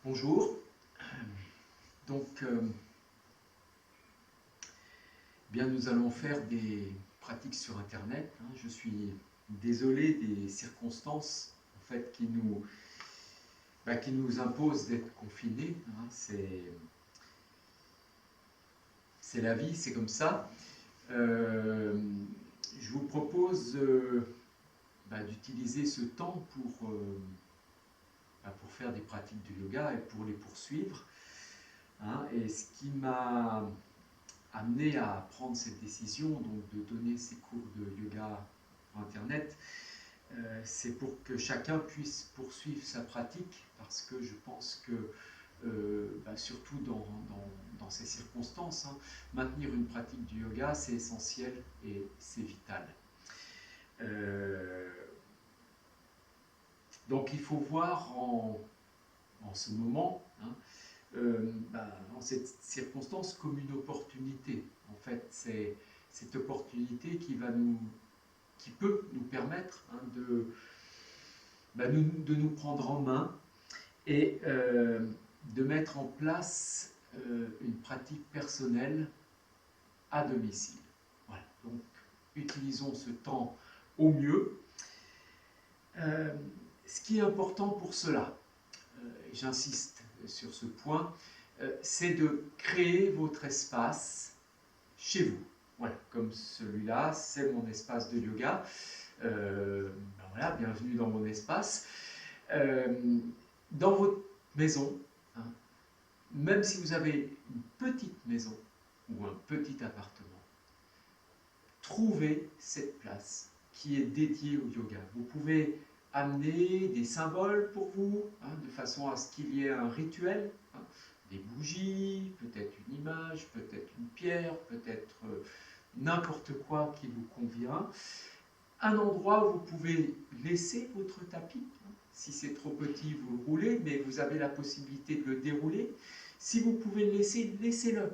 Bonjour. Donc, bien, nous allons faire des pratiques sur Internet. Je suis désolé des circonstances en fait, qui nous imposent d'être confinés. C'est la vie, c'est comme ça. Je vous propose d'utiliser ce temps pour faire des pratiques de yoga et pour les poursuivre. Et ce qui m'a amené à prendre cette décision, donc de donner ces cours de yoga sur Internet, c'est pour que chacun puisse poursuivre sa pratique, parce que je pense que, surtout dans ces circonstances, maintenir une pratique du yoga, c'est essentiel et c'est vital. Donc il faut voir en ce moment, dans cette circonstance comme une opportunité. En fait, c'est cette opportunité qui peut nous permettre de nous prendre en main et de mettre en place une pratique personnelle à domicile. Voilà. Donc, utilisons ce temps au mieux. Ce qui est important pour cela, j'insiste sur ce point, c'est de créer votre espace chez vous. Voilà, comme celui-là, c'est mon espace de yoga. Voilà, bienvenue dans mon espace. Dans votre maison, même si vous avez une petite maison ou un petit appartement, trouvez cette place qui est dédiée au yoga. Vous pouvez amener des symboles pour vous, de façon à ce qu'il y ait un rituel, des bougies, peut-être une image, peut-être une pierre, peut-être n'importe quoi qui vous convient. Un endroit où vous pouvez laisser votre tapis. Si c'est trop petit, vous le roulez, mais vous avez la possibilité de le dérouler. Si vous pouvez le laisser, laissez-le.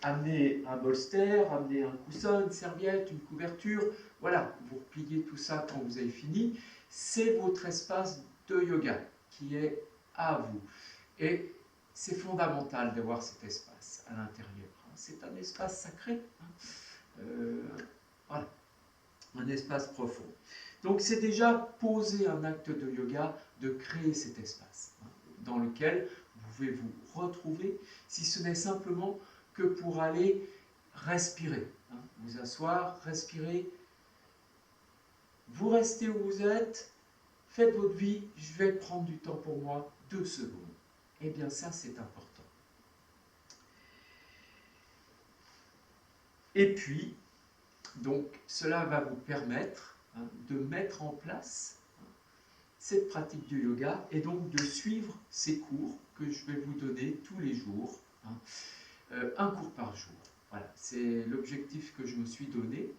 Amenez un bolster, amenez un coussin, une serviette, une couverture. Voilà, vous repliez tout ça quand vous avez fini. C'est votre espace de yoga qui est à vous. Et c'est fondamental d'avoir cet espace à l'intérieur. C'est un espace sacré. Voilà, un espace profond. Donc c'est déjà poser un acte de yoga de créer cet espace dans lequel vous pouvez vous retrouver, si ce n'est simplement que pour aller respirer. Vous asseoir, respirer. Vous restez où vous êtes, faites votre vie, je vais prendre du temps pour moi, 2 secondes. Eh bien ça c'est important. Et puis, donc cela va vous permettre de mettre en place cette pratique du yoga et donc de suivre ces cours que je vais vous donner tous les jours, un cours par jour. Voilà, c'est l'objectif que je me suis donné.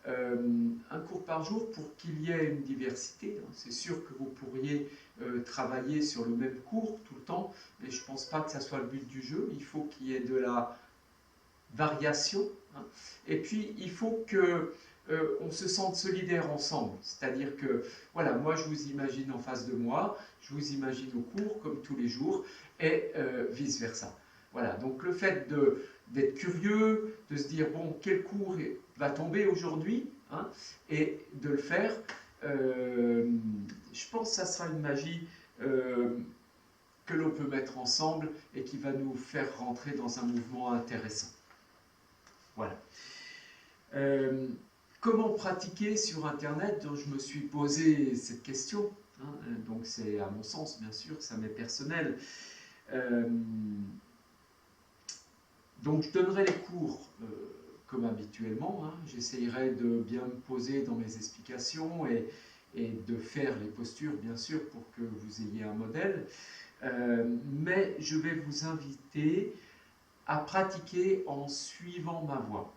Un cours par jour pour qu'il y ait une diversité. C'est sûr que vous pourriez travailler sur le même cours tout le temps, mais je ne pense pas que ça soit le but du jeu. Il faut qu'il y ait de la variation. Et puis, il faut que on se sente solidaire ensemble. C'est-à-dire que, voilà, moi je vous imagine en face de moi, je vous imagine au cours comme tous les jours, et vice-versa. Voilà, donc le fait d'être curieux, de se dire, bon, quel cours va tomber aujourd'hui, et de le faire, je pense que ça sera une magie que l'on peut mettre ensemble et qui va nous faire rentrer dans un mouvement intéressant. Voilà. Comment pratiquer sur Internet? Donc, je me suis posé cette question. Donc c'est à mon sens, bien sûr, ça m'est personnel. Donc je donnerai les cours comme habituellement. J'essayerai de bien me poser dans mes explications et de faire les postures, bien sûr, pour que vous ayez un modèle. Mais je vais vous inviter à pratiquer en suivant ma voie.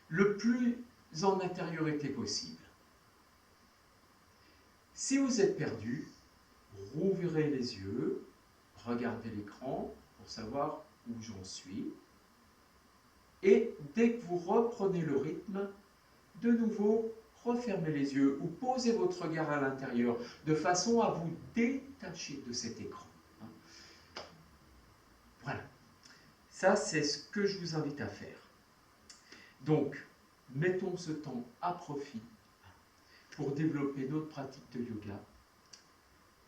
Le plus en intériorité possible. Si vous êtes perdu, rouvrez les yeux, regardez l'écran pour savoir où j'en suis. Et dès que vous reprenez le rythme, de nouveau, refermez les yeux ou posez votre regard à l'intérieur de façon à vous détacher de cet écran. Voilà. Ça, c'est ce que je vous invite à faire. Donc, mettons ce temps à profit pour développer notre pratique de yoga.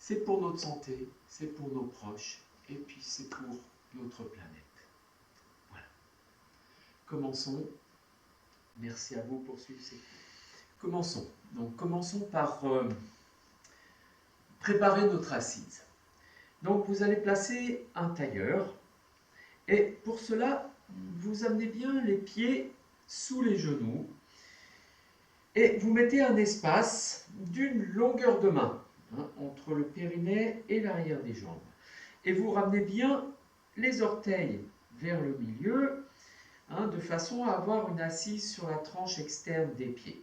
C'est pour notre santé, c'est pour nos proches, et puis c'est pour notre planète. Voilà. Commençons. Merci à vous pour suivre ces cours. Commençons. Donc, commençons par préparer notre assise. Donc, vous allez placer un tailleur, et pour cela, vous amenez bien les pieds sous les genoux, et vous mettez un espace d'une longueur de main entre le périnée et l'arrière des jambes. Et vous ramenez bien les orteils vers le milieu, de façon à avoir une assise sur la tranche externe des pieds.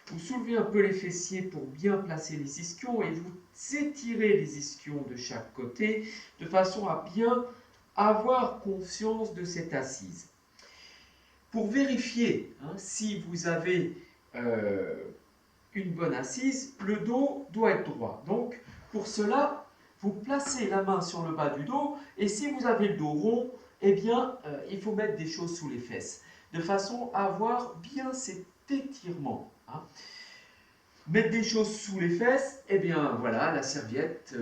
Vous soulevez un peu les fessiers pour bien placer les ischions et vous étirez les ischions de chaque côté de façon à bien avoir conscience de cette assise. Pour vérifier si vous avez une bonne assise, le dos doit être droit. Donc, pour cela, vous placez la main sur le bas du dos et si vous avez le dos rond, eh bien, il faut mettre des choses sous les fesses de façon à avoir bien cet étirement. Mettre des choses sous les fesses, eh bien, voilà, la serviette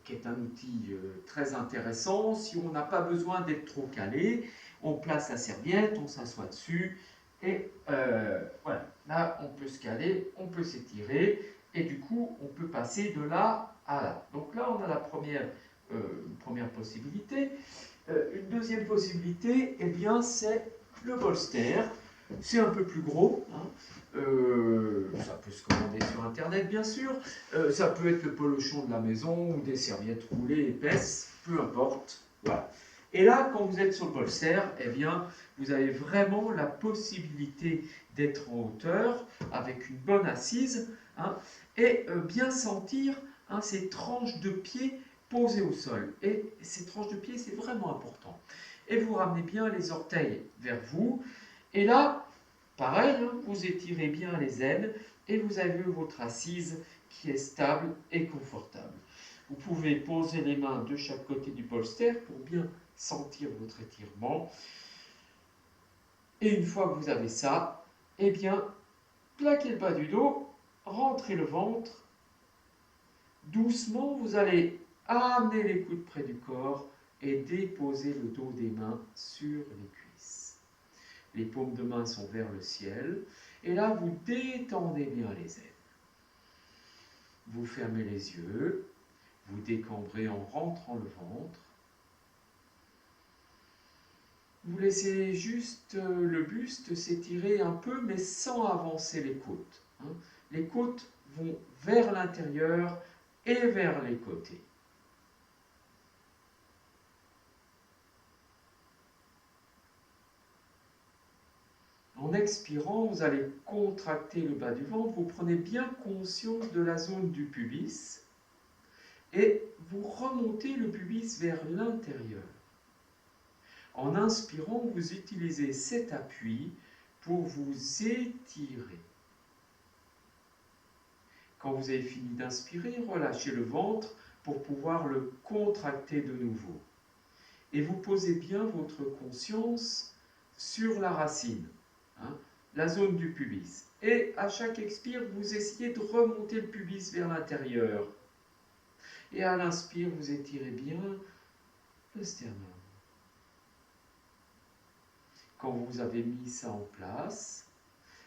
qui est un outil très intéressant. Si on n'a pas besoin d'être trop calé, on place la serviette, on s'assoit dessus et voilà, là on peut se caler, on peut s'étirer et du coup on peut passer de là à là. Donc là on a la première possibilité. Une deuxième possibilité, eh bien c'est le bolster. C'est un peu plus gros, ça peut se commander sur internet bien sûr, ça peut être le polochon de la maison ou des serviettes roulées épaisses, peu importe, voilà. Et là, quand vous êtes sur le bolster, eh bien, vous avez vraiment la possibilité d'être en hauteur, avec une bonne assise, et bien sentir ces tranches de pieds posées au sol. Et ces tranches de pieds, c'est vraiment important. Et vous ramenez bien les orteils vers vous, et là, pareil, vous étirez bien les ailes, et vous avez votre assise qui est stable et confortable. Vous pouvez poser les mains de chaque côté du bolster pour bien sentir votre étirement. Et une fois que vous avez ça, eh bien, plaquez le bas du dos, rentrez le ventre. Doucement, vous allez amener les coudes près du corps et déposer le dos des mains sur les cuisses. Les paumes de main sont vers le ciel. Et là, vous détendez bien les ailes. Vous fermez les yeux. Vous décambrez en rentrant le ventre. Vous laissez juste le buste s'étirer un peu, mais sans avancer les côtes. Les côtes vont vers l'intérieur et vers les côtés. En expirant, vous allez contracter le bas du ventre. Vous prenez bien conscience de la zone du pubis et vous remontez le pubis vers l'intérieur. En inspirant, vous utilisez cet appui pour vous étirer. Quand vous avez fini d'inspirer, relâchez le ventre pour pouvoir le contracter de nouveau. Et vous posez bien votre conscience sur la racine, la zone du pubis. Et à chaque expire, vous essayez de remonter le pubis vers l'intérieur. Et à l'inspire, vous étirez bien le sternum. Quand vous avez mis ça en place,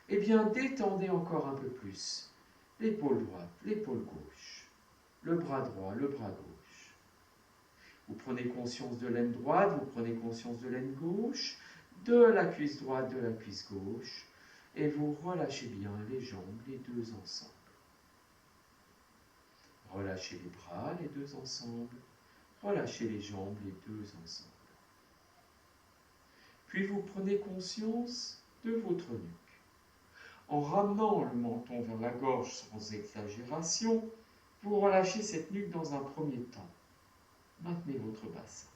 eh bien détendez encore un peu plus l'épaule droite, l'épaule gauche, le bras droit, le bras gauche. Vous prenez conscience de l'aine droite, vous prenez conscience de l'aine gauche, de la cuisse droite, de la cuisse gauche, et vous relâchez bien les jambes, les deux ensemble. Relâchez les bras, les deux ensemble. Relâchez les jambes, les deux ensemble. Puis vous prenez conscience de votre nuque. En ramenant le menton vers la gorge sans exagération, vous relâchez cette nuque dans un premier temps. Maintenez votre bassin.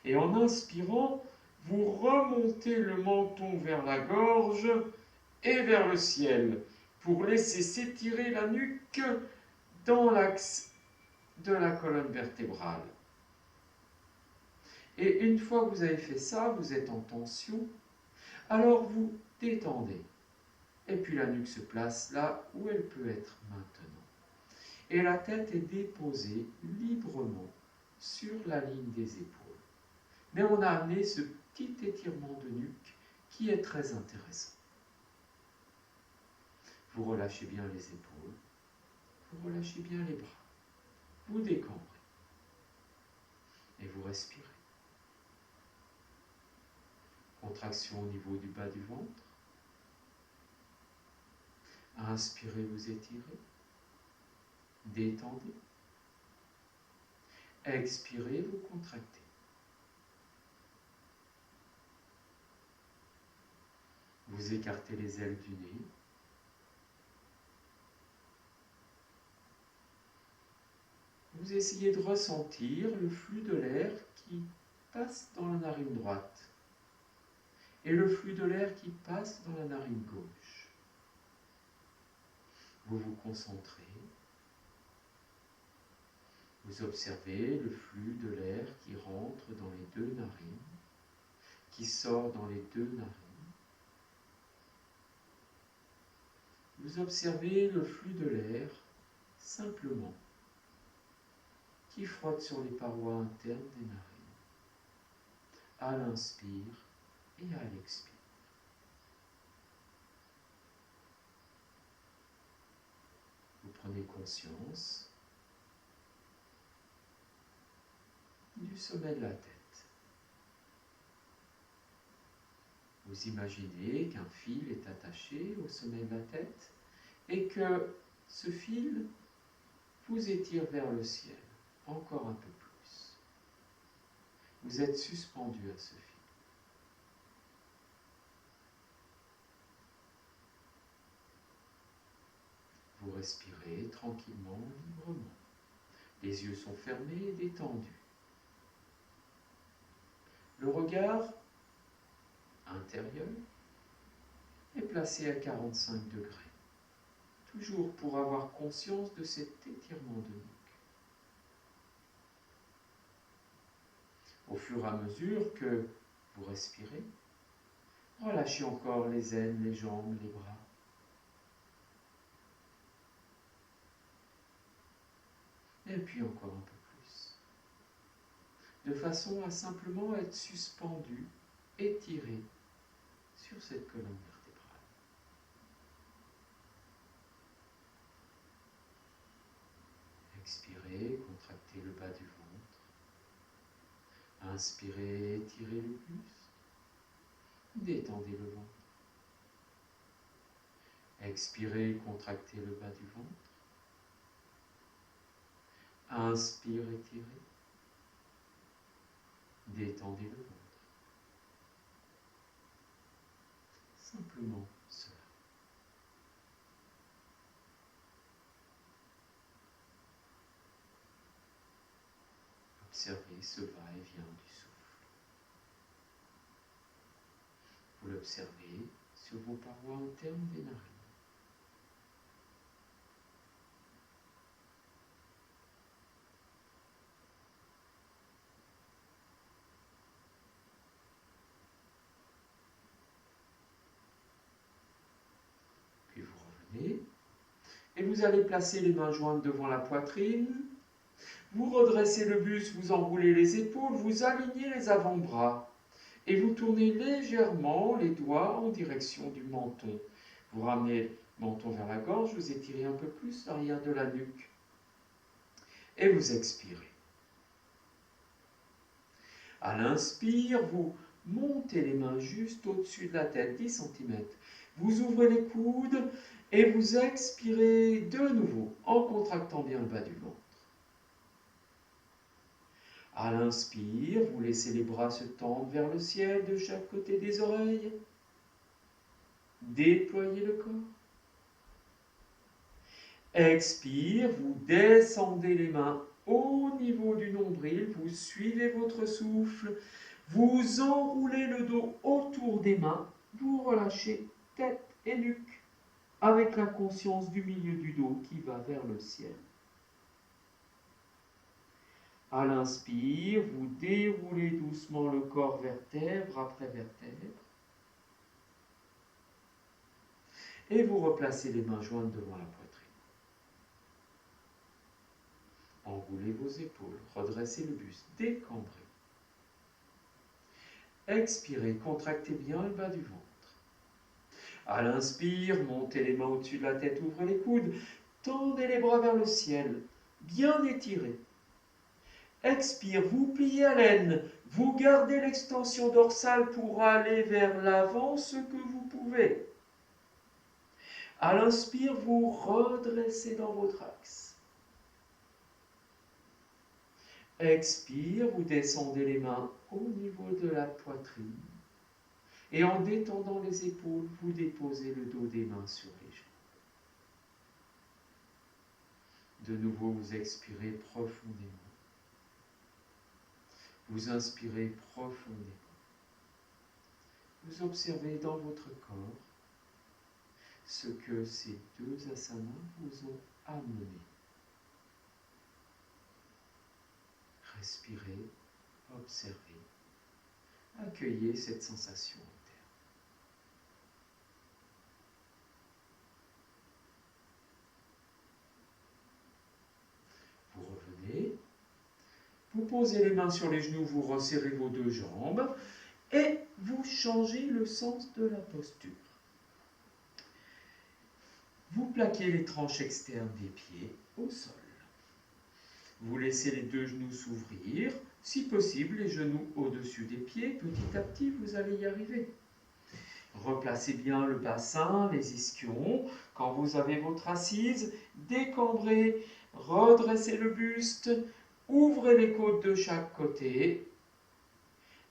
Et en inspirant, vous remontez le menton vers la gorge et vers le ciel pour laisser s'étirer la nuque dans l'axe de la colonne vertébrale. Et une fois que vous avez fait ça, vous êtes en tension, alors vous détendez. Et puis la nuque se place là où elle peut être maintenant. Et la tête est déposée librement sur la ligne des épaules. Mais on a amené ce petit étirement de nuque qui est très intéressant. Vous relâchez bien les épaules, vous relâchez bien les bras, vous décambrez et vous respirez. Contraction au niveau du bas du ventre. Inspirez, vous étirez. Détendez. Expirez, vous contractez. Vous écartez les ailes du nez. Vous essayez de ressentir le flux de l'air qui passe dans la narine droite et le flux de l'air qui passe dans la narine gauche. Vous vous concentrez. Vous observez le flux de l'air qui rentre dans les deux narines, qui sort dans les deux narines. Vous observez le flux de l'air simplement qui frotte sur les parois internes des narines, à l'inspire et à l'expire. Vous prenez conscience du sommet de la tête. Vous imaginez qu'un fil est attaché au sommet de la tête et que ce fil vous étire vers le ciel, encore un peu plus. Vous êtes suspendu à ce fil. Vous respirez tranquillement, librement. Les yeux sont fermés et détendus. Le regard intérieur est placé à 45 degrés, toujours pour avoir conscience de cet étirement de nuque. Au fur et à mesure que vous respirez, relâchez encore les aines, les jambes, les bras. Et puis encore un peu plus. De façon à simplement être suspendu, étiré sur cette colonne vertébrale. Expirez, contractez le bas du ventre. Inspirez, étirez le buste. Détendez le ventre. Expirez, contractez le bas du ventre. Inspire, étirez. Détendez le ventre. Simplement cela. Observez ce va-et-vient du souffle. Vous l'observez sur vos parois internes des narines. Puis vous revenez et vous allez placer les mains jointes devant la poitrine. Vous redressez le buste, vous enroulez les épaules, vous alignez les avant-bras et vous tournez légèrement les doigts en direction du menton. Vous ramenez le menton vers la gorge, vous étirez un peu plus l'arrière de la nuque et vous expirez. À l'inspire, vous montez les mains juste au-dessus de la tête, 10 cm. Vous ouvrez les coudes et vous expirez de nouveau en contractant bien le bas du ventre. À l'inspire, vous laissez les bras se tendre vers le ciel de chaque côté des oreilles. Déployez le corps. Expire, vous descendez les mains au niveau du nombril, vous suivez votre souffle, vous enroulez le dos autour des mains, vous relâchez tête et nuque avec la conscience du milieu du dos qui va vers le ciel. À l'inspire, vous déroulez doucement le corps vertèbre après vertèbre. Et vous replacez les mains jointes devant la poitrine. Enroulez vos épaules, redressez le buste, décambrez. Expirez, contractez bien le bas du ventre. À l'inspire, montez les mains au-dessus de la tête, ouvrez les coudes, tendez les bras vers le ciel, bien étirés. Expire, vous pliez à l'aine, vous gardez l'extension dorsale pour aller vers l'avant ce que vous pouvez. À l'inspire, vous redressez dans votre axe. Expire, vous descendez les mains au niveau de la poitrine. Et en détendant les épaules, vous déposez le dos des mains sur les jambes. De nouveau, vous expirez profondément. Vous inspirez profondément. Vous observez dans votre corps ce que ces deux asanas vous ont amené. Respirez, observez, accueillez cette sensation interne. Vous revenez, vous posez les mains sur les genoux, vous resserrez vos deux jambes et vous changez le sens de la posture. Vous plaquez les tranches externes des pieds au sol. Vous laissez les deux genoux s'ouvrir, si possible les genoux au-dessus des pieds, petit à petit vous allez y arriver. Replacez bien le bassin, les ischions, quand vous avez votre assise, décambrez, redressez le buste, ouvrez les côtes de chaque côté,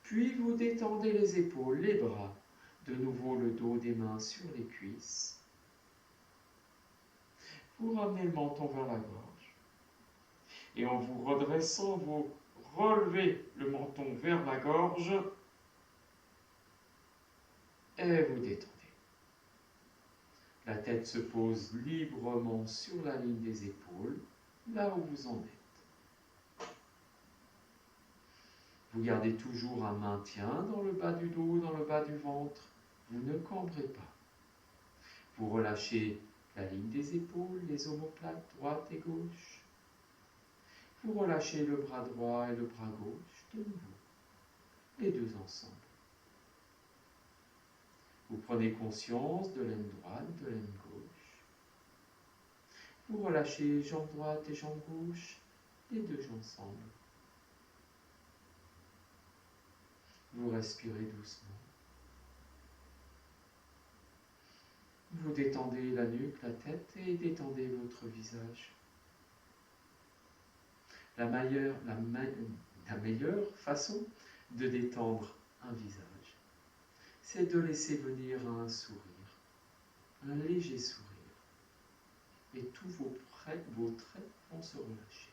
puis vous détendez les épaules, les bras, de nouveau le dos des mains sur les cuisses. Vous ramenez le menton vers la gorge. Et en vous redressant, vous relevez le menton vers la gorge et vous détendez. La tête se pose librement sur la ligne des épaules, là où vous en êtes. Vous gardez toujours un maintien dans le bas du dos, dans le bas du ventre. Vous ne cambrez pas. Vous relâchez la ligne des épaules, les omoplates droite et gauche. Vous relâchez le bras droit et le bras gauche, de nouveau, les deux ensemble. Vous prenez conscience de l'aine droite, de l'aine gauche. Vous relâchez jambe droite et jambe gauche, les deux ensemble. Vous respirez doucement. Vous détendez la nuque, la tête et détendez votre visage. La meilleure façon de détendre un visage, c'est de laisser venir un sourire, un léger sourire. Et tous vos traits vont se relâcher.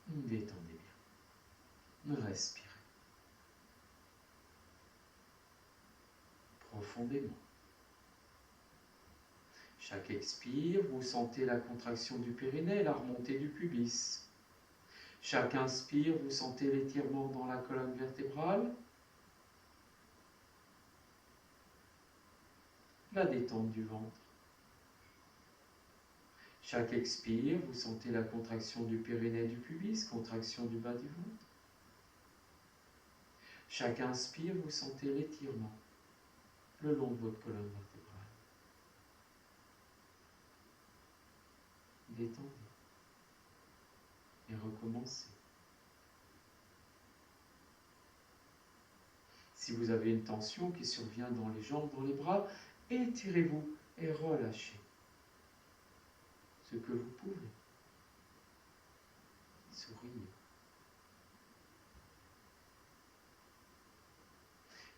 Détendez bien. Respirez. Profondément. Chaque expire, vous sentez la contraction du périnée, la remontée du pubis. Chaque inspire, vous sentez l'étirement dans la colonne vertébrale, la détente du ventre. Chaque expire, vous sentez la contraction du périnée et du pubis, contraction du bas du ventre. Chaque inspire, vous sentez l'étirement le long de votre colonne vertébrale. Détendez et recommencez. Si vous avez une tension qui survient dans les jambes, dans les bras, étirez-vous et relâchez ce que vous pouvez. Souriez.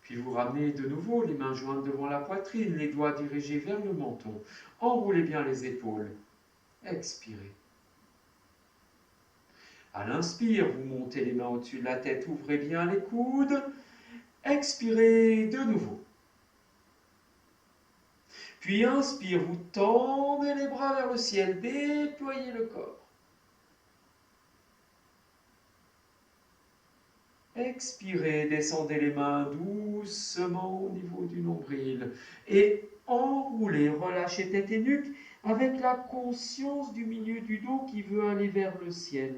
Puis vous ramenez de nouveau les mains jointes devant la poitrine, les doigts dirigés vers le menton. Enroulez bien les épaules. Expirez. À l'inspire, vous montez les mains au-dessus de la tête, ouvrez bien les coudes. Expirez de nouveau. Puis inspire, vous tendez les bras vers le ciel, déployez le corps. Expirez, descendez les mains doucement au niveau du nombril et enroulez, relâchez tête et nuque avec la conscience du milieu du dos qui veut aller vers le ciel.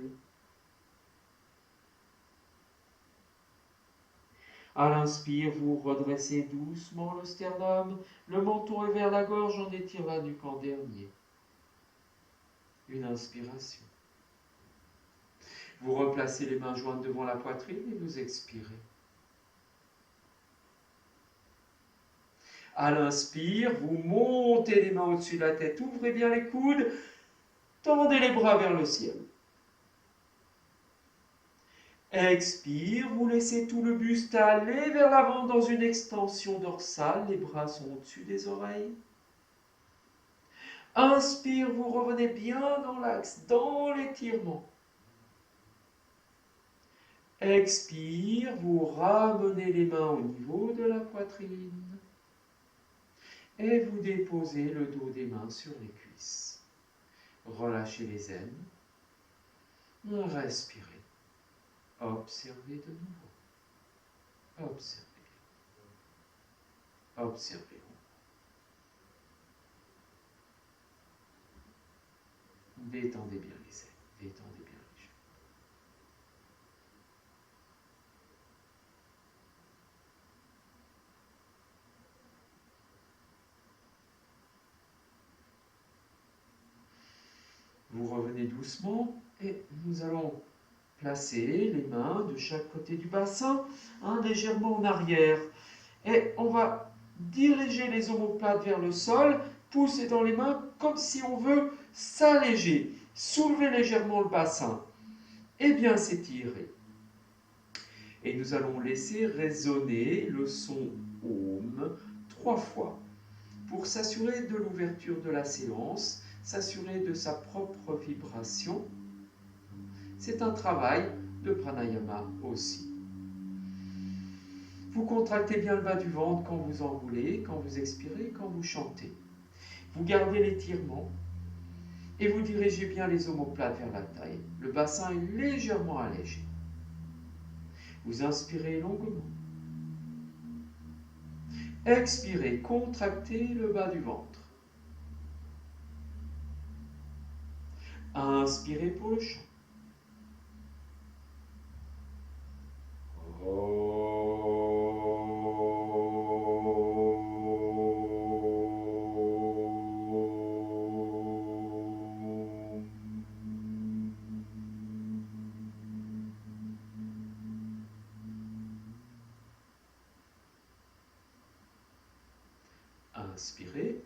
À l'inspire, vous redressez doucement le sternum, le menton est vers la gorge, on étire la nuque en dernier. Une inspiration. Vous replacez les mains jointes devant la poitrine et vous expirez. À l'inspire, vous montez les mains au-dessus de la tête, ouvrez bien les coudes, tendez les bras vers le ciel. Expire, vous laissez tout le buste aller vers l'avant dans une extension dorsale, les bras sont au-dessus des oreilles. Inspire, vous revenez bien dans l'axe, dans l'étirement. Expire, vous ramenez les mains au niveau de la poitrine. Et vous déposez le dos des mains sur les cuisses. Relâchez les aines. Respirez. Observez de nouveau. Observez. Observez. Détendez bien les aines. Détendez bien les jambes. Vous revenez doucement et nous allons placer les mains de chaque côté du bassin, légèrement en arrière. Et on va diriger les omoplates vers le sol, pousser dans les mains comme si on veut s'alléger. Soulever légèrement le bassin et bien s'étirer. Et nous allons laisser résonner le son OM 3 fois pour s'assurer de l'ouverture de la séance, s'assurer de sa propre vibration. C'est un travail de pranayama aussi. Vous contractez bien le bas du ventre quand vous enroulez, quand vous expirez, quand vous chantez. Vous gardez l'étirement et vous dirigez bien les omoplates vers la taille. Le bassin est légèrement allégé. Vous inspirez longuement. Expirez, contractez le bas du ventre. Inspirez pour le chant. Inspirez.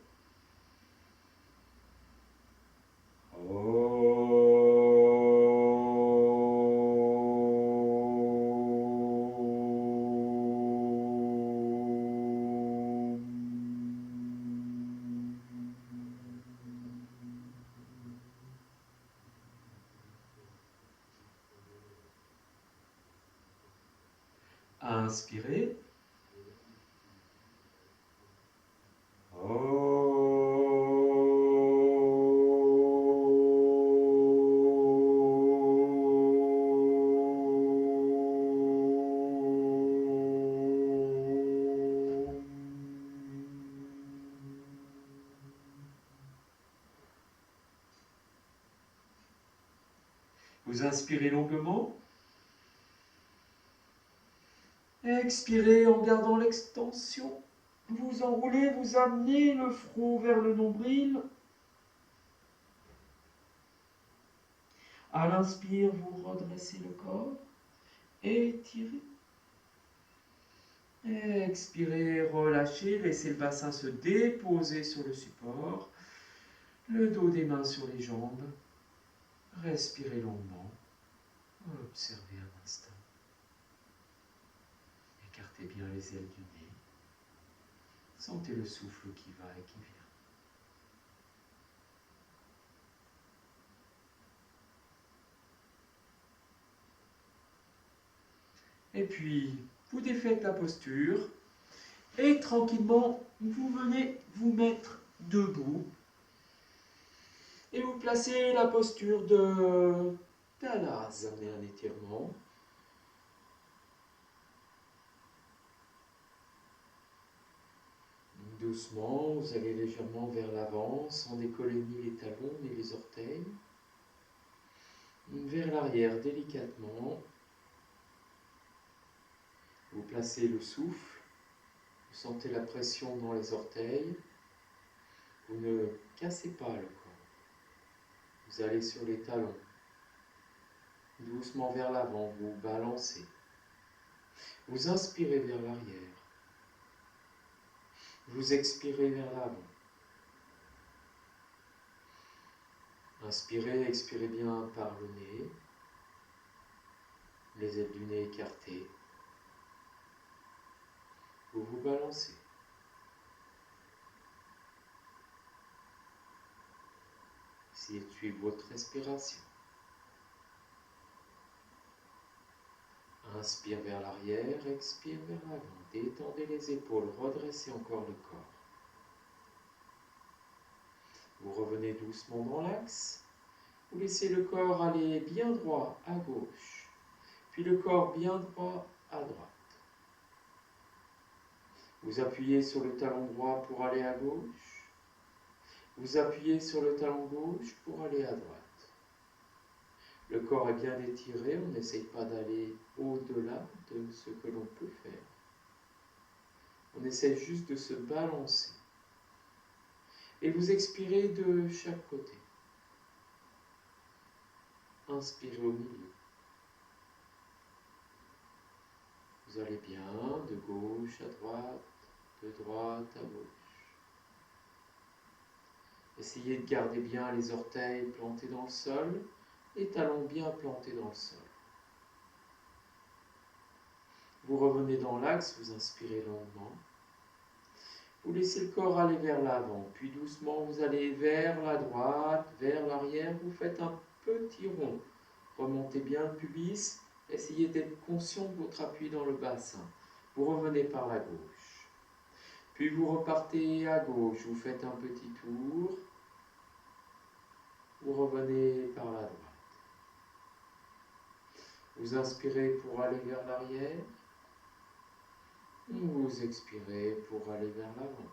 Inspirez. Vous inspirez longuement. Expirez en gardant l'extension. Vous enroulez, vous amenez le front vers le nombril. À l'inspire, vous redressez le corps. Étirez. Expirez, relâchez, laissez le bassin se déposer sur le support. Le dos des mains sur les jambes. Respirez longuement. Observez un instant. Écartez bien les ailes du nez. Sentez le souffle qui va et qui vient. Et puis, vous défaites la posture et tranquillement, vous venez vous mettre debout. Et vous placez la posture de Tadasana, amenez un étirement. Doucement, vous allez légèrement vers l'avant, sans décoller ni les talons ni les orteils. Vers l'arrière, délicatement. Vous placez le souffle. Vous sentez la pression dans les orteils. Vous ne cassez pas le corps. Vous allez sur les talons. Doucement vers l'avant, vous balancez. Vous inspirez vers l'arrière. Vous expirez vers l'avant. Inspirez, expirez bien par le nez. Les ailes du nez écartées. Vous vous balancez. Essayez de suivre votre respiration. Inspire vers l'arrière, expire vers l'avant. Détendez les épaules, redressez encore le corps. Vous revenez doucement dans l'axe. Vous laissez le corps aller bien droit à gauche, puis le corps bien droit à droite. Vous appuyez sur le talon droit pour aller à gauche. Vous appuyez sur le talon gauche pour aller à droite. Le corps est bien étiré, on n'essaye pas d'aller au-delà de ce que l'on peut faire. On essaie juste de se balancer. Et vous expirez de chaque côté. Inspirez au milieu. Vous allez bien de gauche à droite, de droite à gauche. Essayez de garder bien les orteils plantés dans le sol, les talons bien plantés dans le sol. Vous revenez dans l'axe, vous inspirez longuement. Vous laissez le corps aller vers l'avant, puis doucement vous allez vers la droite, vers l'arrière, vous faites un petit rond. Remontez bien le pubis, essayez d'être conscient de votre appui dans le bassin. Vous revenez par la gauche. Puis vous repartez à gauche, vous faites un petit tour. Vous revenez par la droite. Vous inspirez pour aller vers l'arrière. Vous expirez pour aller vers l'avant.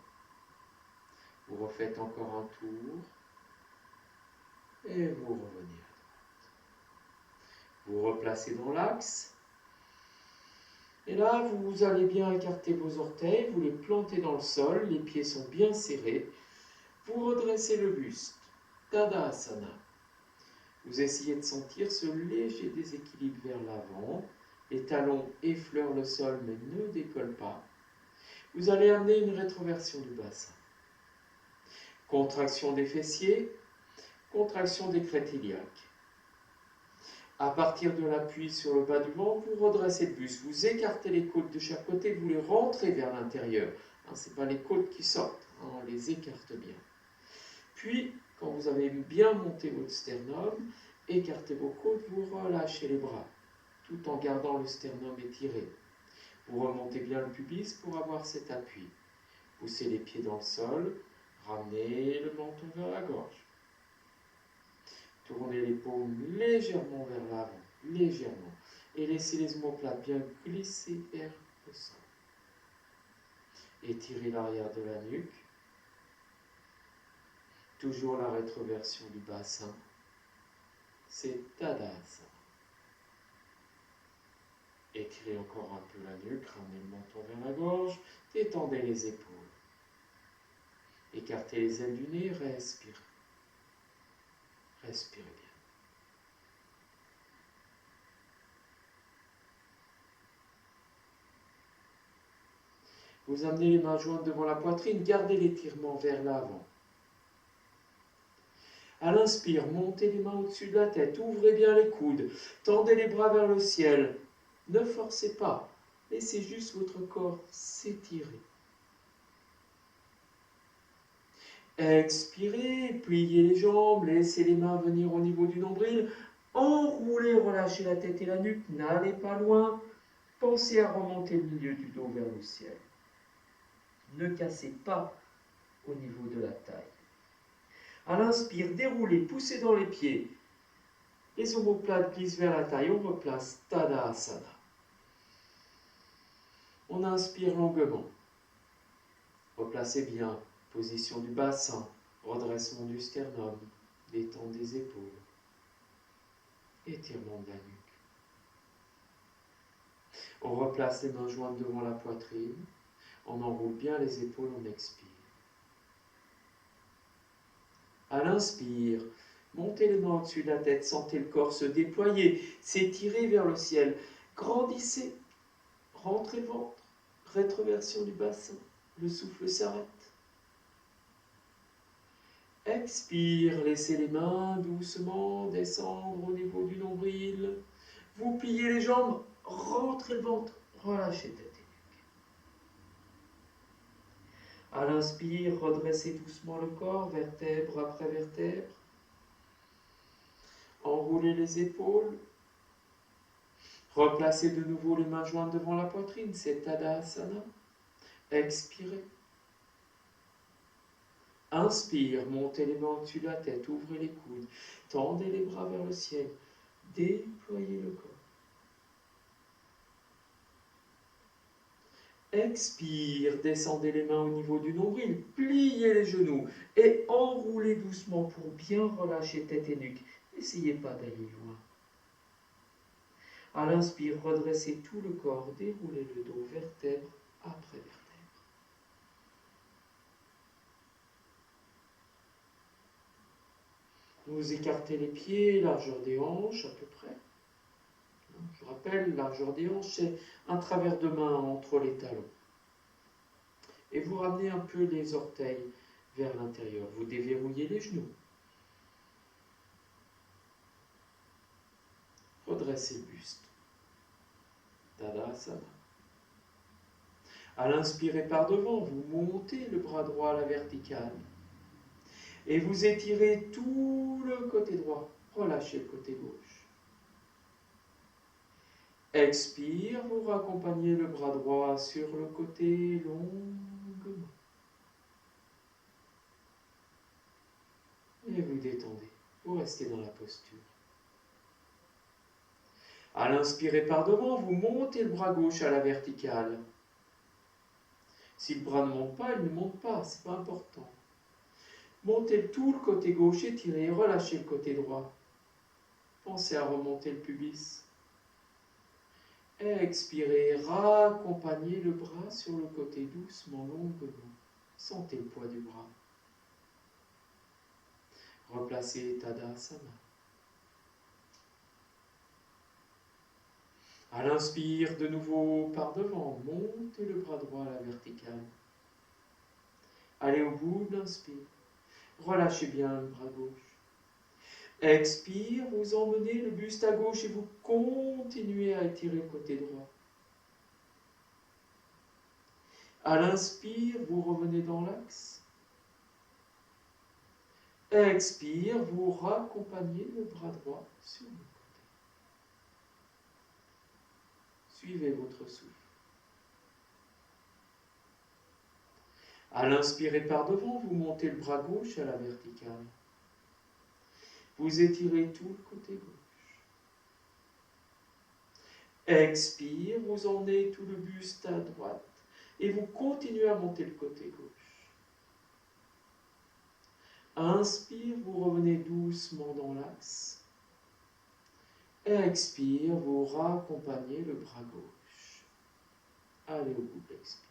Vous refaites encore un tour. Et vous revenez à droite. Vous replacez dans l'axe. Et là, vous allez bien écarter vos orteils. Vous les plantez dans le sol. Les pieds sont bien serrés. Vous redressez le buste. Tadasana. Vous essayez de sentir ce léger déséquilibre vers l'avant. Les talons effleurent le sol mais ne décollent pas. Vous allez amener une rétroversion du bassin. Contraction des fessiers, contraction des crêtes iliaques. À partir de l'appui sur le bas du ventre, vous redressez le buste. Vous écartez les côtes de chaque côté, vous les rentrez vers l'intérieur. Ce n'est pas les côtes qui sortent, on les écarte bien. Puis, quand vous avez bien monté votre sternum, écartez vos côtes, vous relâchez les bras, tout en gardant le sternum étiré. Vous remontez bien le pubis pour avoir cet appui. Poussez les pieds dans le sol, ramenez le menton vers la gorge. Tournez l'épaule légèrement vers l'avant, légèrement, et laissez les omoplates bien glisser vers le sol. Étirez l'arrière de la nuque. Toujours la rétroversion du bassin. C'est Tadasana. Étirez encore un peu la nuque, ramenez le menton vers la gorge, détendez les épaules. Écartez les ailes du nez, respirez. Respirez bien. Vous amenez les mains jointes devant la poitrine, gardez l'étirement vers l'avant. À l'inspire, montez les mains au-dessus de la tête, ouvrez bien les coudes, tendez les bras vers le ciel. Ne forcez pas, laissez juste votre corps s'étirer. Expirez, pliez les jambes, laissez les mains venir au niveau du nombril, enroulez, relâchez la tête et la nuque, n'allez pas loin, pensez à remonter le milieu du dos vers le ciel. Ne cassez pas au niveau de la taille. À l'inspire, déroulez, poussez dans les pieds. Les omoplates glissent vers la taille. On replace Tadasana. On inspire longuement. Replacez bien. Position du bassin. Redressement du sternum. Détente des épaules. Étirement de la nuque. On replace les mains jointes devant la poitrine. On enroule bien les épaules, on expire. À l'inspire, montez les mains au-dessus de la tête, sentez le corps se déployer, s'étirer vers le ciel. Grandissez, rentrez le ventre, rétroversion du bassin, le souffle s'arrête. Expire, laissez les mains doucement descendre au niveau du nombril. Vous pliez les jambes, rentrez le ventre, relâchez tête et nuque. À l'inspire, redressez doucement le corps, vertèbre après vertèbre. Enroulez les épaules. Replacez de nouveau les mains jointes devant la poitrine, c'est Tadasana. Expirez. Inspire, montez les mains au-dessus de la tête, ouvrez les coudes, tendez les bras vers le ciel, déployez le corps. Expire, descendez les mains au niveau du nombril, pliez les genoux et enroulez doucement pour bien relâcher tête et nuque. N'essayez pas d'aller loin. À l'inspire, redressez tout le corps, déroulez le dos vertèbre après vertèbre. Vous écartez les pieds, largeur des hanches à peu près. Je rappelle, largeur des hanches, c'est un travers de main entre les talons. Et vous ramenez un peu les orteils vers l'intérieur. Vous déverrouillez les genoux. Redressez le buste. Tadasana. À l'inspirer par devant, vous montez le bras droit à la verticale. Et vous étirez tout le côté droit. Relâchez le côté gauche. Expire, vous raccompagnez le bras droit sur le côté longuement. Et vous détendez. Vous restez dans la posture. À l'inspirer par devant, vous montez le bras gauche à la verticale. Si le bras ne monte pas, il ne monte pas, ce n'est pas important. Montez tout le côté gauche, étirez, relâchez le côté droit. Pensez à remonter le pubis. Expirez, raccompagnez le bras sur le côté doucement, longuement. Sentez le poids du bras. Replacez Tadasana. À l'inspire, de nouveau par devant, montez le bras droit à la verticale. Allez au bout de l'inspire. Relâchez bien le bras gauche. Expire, vous emmenez le buste à gauche et vous continuez à étirer le côté droit. À l'inspire, vous revenez dans l'axe. Expire, vous raccompagnez le bras droit sur le côté. Suivez votre souffle. À l'inspirer par devant, vous montez le bras gauche à la verticale. Vous étirez tout le côté gauche. Expire, vous emmenez tout le buste à droite et vous continuez à monter le côté gauche. Inspire, vous revenez doucement dans l'axe. Expire, vous raccompagnez le bras gauche. Allez au bout de l'expire.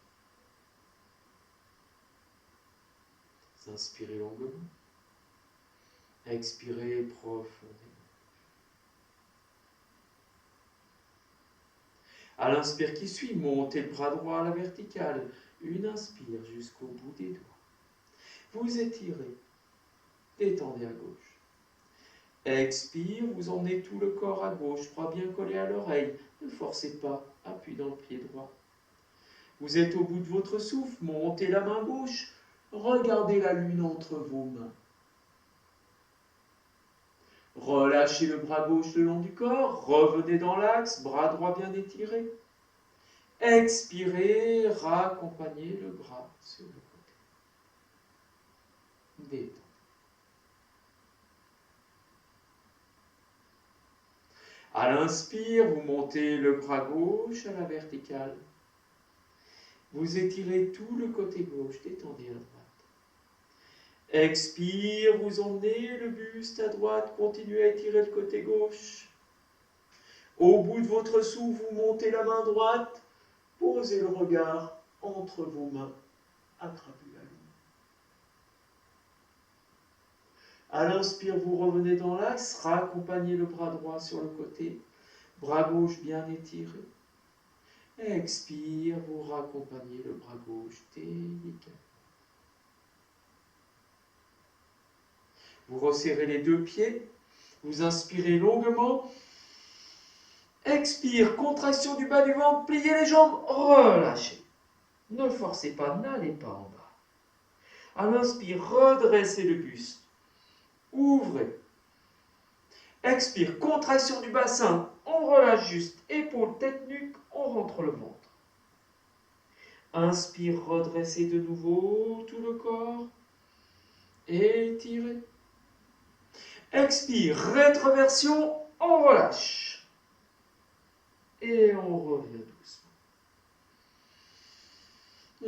Inspirez longuement. Expirez profondément. À l'inspire qui suit, montez le bras droit à la verticale. Une inspire jusqu'au bout des doigts. Vous étirez. Détendez à gauche. Expire, vous emmenez tout le corps à gauche, bras bien collé à l'oreille. Ne forcez pas, appuyez dans le pied droit. Vous êtes au bout de votre souffle, montez la main gauche. Regardez la lune entre vos mains. Relâchez le bras gauche le long du corps, revenez dans l'axe, bras droit bien étiré. Expirez, raccompagnez le bras sur le côté. Détendez. À l'inspire, vous montez le bras gauche à la verticale. Vous étirez tout le côté gauche, détendez à droite. Expire, vous emmenez le buste à droite, continuez à étirer le côté gauche. Au bout de votre souffle, vous montez la main droite, posez le regard entre vos mains, attrapez la lune. À l'inspire, vous revenez dans l'axe, raccompagnez le bras droit sur le côté, bras gauche bien étiré. Expire, vous raccompagnez le bras gauche délicatement. Vous resserrez les deux pieds, vous inspirez longuement. Expire, contraction du bas du ventre, pliez les jambes, relâchez. Ne forcez pas, n'allez pas en bas. À l'inspire, redressez le buste. Ouvrez. Expire, contraction du bassin, on relâche juste. Épaules, tête, nuque, on rentre le ventre. Inspire, redressez de nouveau tout le corps. Étirez. Expire, rétroversion, on relâche. Et on revient doucement.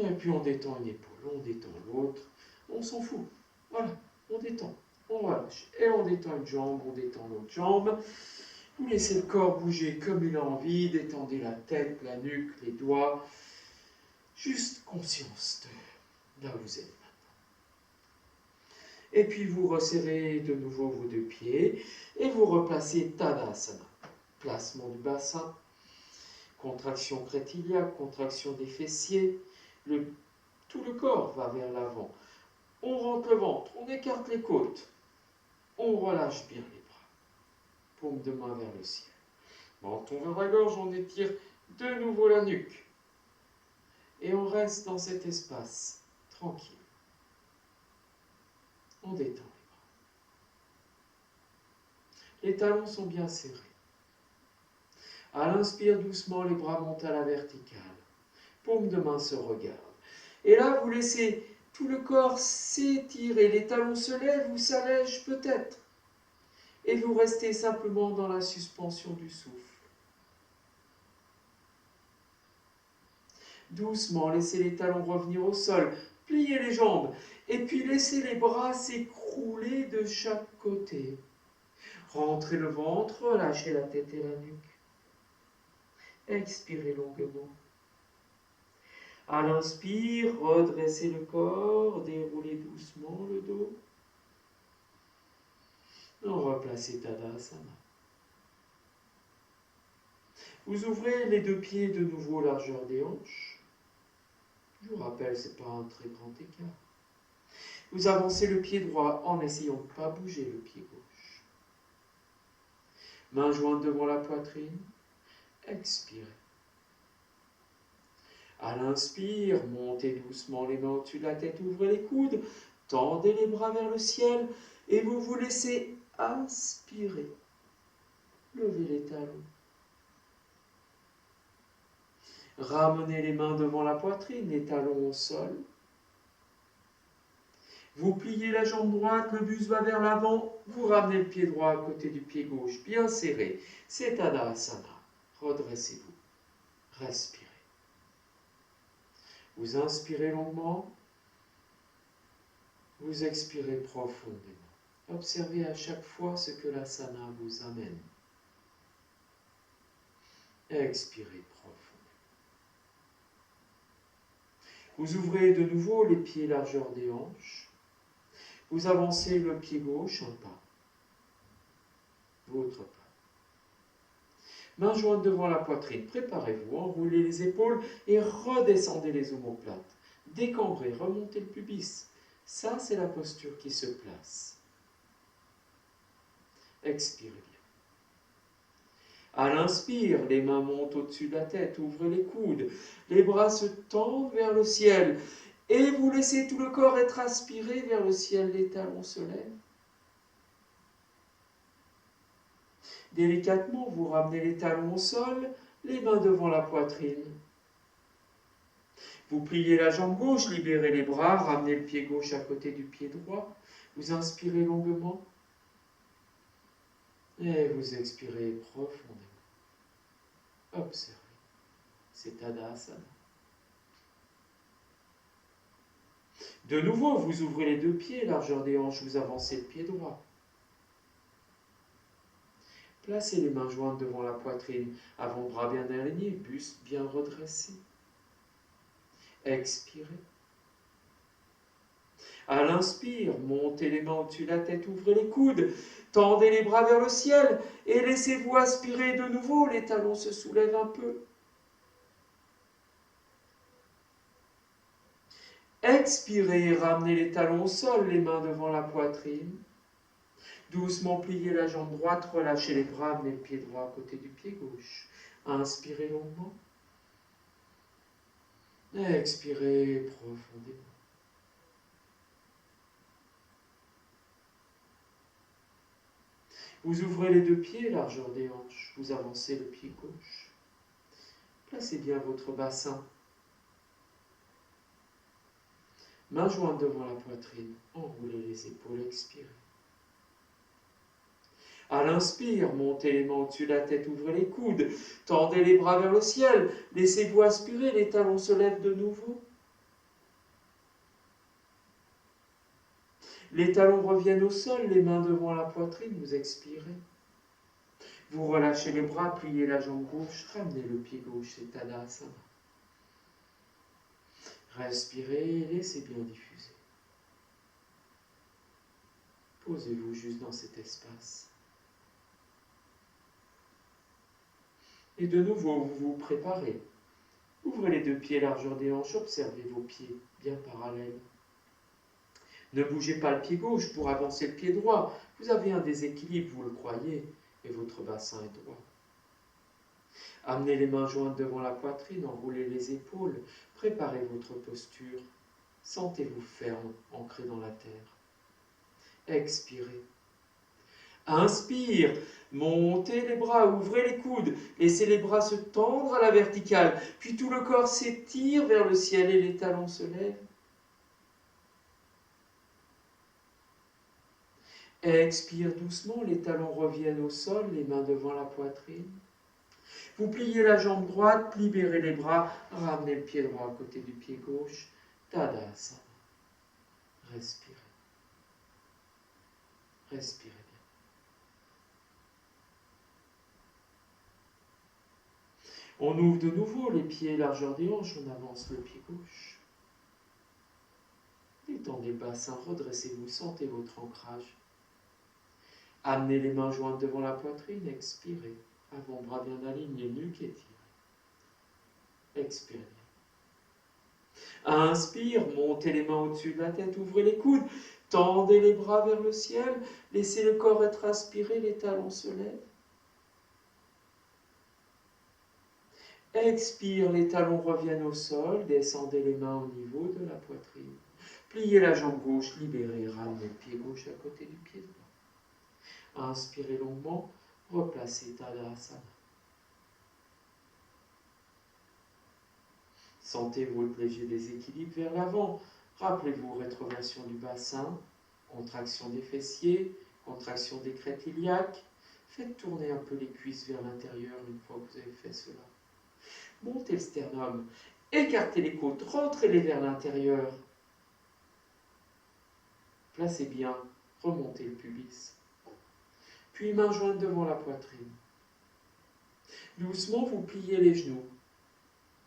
Et puis on détend une épaule, on détend l'autre. On s'en fout. Voilà, on détend, on relâche. Et on détend une jambe, on détend l'autre jambe. Vous laissez le corps bouger comme il a envie. Détendez la tête, la nuque, les doigts. Juste conscience de là où vous êtes. Et puis vous resserrez de nouveau vos deux pieds et vous replacez Tadasana. Placement du bassin, contraction crête iliaque, contraction des fessiers. Tout le corps va vers l'avant. On rentre le ventre, on écarte les côtes. On relâche bien les bras. Paume de main vers le ciel. Menton vers la gorge, on étire de nouveau la nuque. Et on reste dans cet espace, tranquille. On détend les bras. Les talons sont bien serrés. À l'inspire, doucement, les bras montent à la verticale. Paume de main se regarde. Et là, vous laissez tout le corps s'étirer. Les talons se lèvent ou s'allègent peut-être. Et vous restez simplement dans la suspension du souffle. Doucement, laissez les talons revenir au sol. Pliez les jambes. Et puis laissez les bras s'écrouler de chaque côté. Rentrez le ventre, relâchez la tête et la nuque. Expirez longuement. À l'inspire, redressez le corps, déroulez doucement le dos. On replacez Tadasana. Vous ouvrez les deux pieds de nouveau largeur des hanches. Je vous rappelle, ce n'est pas un très grand écart. Vous avancez le pied droit en essayant de ne pas bouger le pied gauche. Mains jointes devant la poitrine. Expirez. À l'inspire, montez doucement les mains au-dessus de la tête, ouvrez les coudes, tendez les bras vers le ciel et vous vous laissez aspirer. Levez les talons. Ramenez les mains devant la poitrine, les talons au sol. Vous pliez la jambe droite, le buste va vers l'avant, vous ramenez le pied droit à côté du pied gauche, bien serré. C'est Tadasana. Redressez-vous. Respirez. Vous inspirez longuement, vous expirez profondément. Observez à chaque fois ce que l'asana vous amène. Expirez profondément. Vous ouvrez de nouveau les pieds largeur des hanches. Vous avancez le pied gauche un pas. Votre pas. Mains jointes devant la poitrine. Préparez-vous, enroulez les épaules et redescendez les omoplates. Décambrez, remontez le pubis. Ça, c'est la posture qui se place. Expirez bien. À l'inspire, les mains montent au-dessus de la tête, ouvrez les coudes, les bras se tendent vers le ciel et vous laissez tout le corps être aspiré vers le ciel, les talons se lèvent. Délicatement, vous ramenez les talons au sol, les mains devant la poitrine. Vous pliez la jambe gauche, libérez les bras, ramenez le pied gauche à côté du pied droit. Vous inspirez longuement et vous expirez profondément. Observez, c'est Tadasana. De nouveau, vous ouvrez les deux pieds, largeur des hanches, vous avancez le pied droit. Placez les mains jointes devant la poitrine, avant-bras bien alignés, buste bien redressé. Expirez. À l'inspire, montez les mains au-dessus de la tête, ouvrez les coudes, tendez les bras vers le ciel et laissez-vous aspirer de nouveau, les talons se soulèvent un peu. Expirez, ramenez les talons au sol, les mains devant la poitrine. Doucement pliez la jambe droite, relâchez les bras, amenez le pied droit à côté du pied gauche. Inspirez longuement. Expirez profondément. Vous ouvrez les deux pieds, largeur des hanches. Vous avancez le pied gauche. Placez bien votre bassin. Mains jointes devant la poitrine. Enroulez les épaules, expirez. À l'inspire, montez les mains au-dessus de la tête, ouvrez les coudes. Tendez les bras vers le ciel. Laissez-vous aspirer, les talons se lèvent de nouveau. Les talons reviennent au sol, les mains devant la poitrine, vous expirez. Vous relâchez les bras, pliez la jambe gauche, ramenez le pied gauche, c'est Tadasana. Respirez, laissez bien diffuser. Posez-vous juste dans cet espace. Et de nouveau, vous vous préparez. Ouvrez les deux pieds, largeur des hanches, observez vos pieds bien parallèles. Ne bougez pas le pied gauche pour avancer le pied droit. Vous avez un déséquilibre, vous le croyez, et votre bassin est droit. Amenez les mains jointes devant la poitrine, enroulez les épaules, préparez votre posture. Sentez-vous ferme, ancré dans la terre. Expirez. Inspire, montez les bras, ouvrez les coudes, laissez les bras se tendre à la verticale, puis tout le corps s'étire vers le ciel et les talons se lèvent. Expire doucement, les talons reviennent au sol, les mains devant la poitrine. Vous pliez la jambe droite, libérez les bras, ramenez le pied droit à côté du pied gauche. Tadasana. Respirez. Respirez bien. On ouvre de nouveau les pieds, largeur des hanches, on avance le pied gauche. Détendez le bassin, redressez-vous, sentez votre ancrage. Amenez les mains jointes devant la poitrine, expirez. Avant-bras bien aligné, nuque étirée. Expirez. Inspire, montez les mains au-dessus de la tête, ouvrez les coudes, tendez les bras vers le ciel, laissez le corps être aspiré, les talons se lèvent. Expire, les talons reviennent au sol, descendez les mains au niveau de la poitrine. Pliez la jambe gauche, libérez, ramenez le pied gauche à côté du pied droit. Inspirez longuement, replacez Tadasana. Sentez votre léger déséquilibre vers l'avant. Rappelez-vous, rétroversion du bassin, contraction des fessiers, contraction des crêtes iliaques. Faites tourner un peu les cuisses vers l'intérieur une fois que vous avez fait cela. Montez le sternum, écartez les côtes, rentrez-les vers l'intérieur. Placez bien, remontez le pubis. Puis mains jointes devant la poitrine. Doucement, vous pliez les genoux.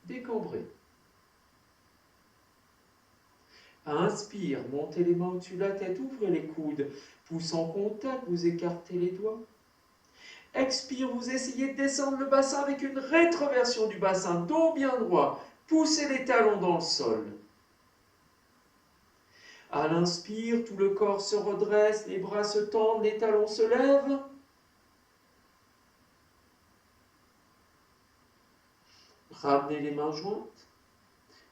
Décambrez. Inspire, montez les mains au-dessus de la tête, ouvrez les coudes. Pouce en contact, vous écartez les doigts. Expire, vous essayez de descendre le bassin avec une rétroversion du bassin, dos bien droit. Poussez les talons dans le sol. À l'inspire, tout le corps se redresse, les bras se tendent, les talons se lèvent. Ramenez les mains jointes.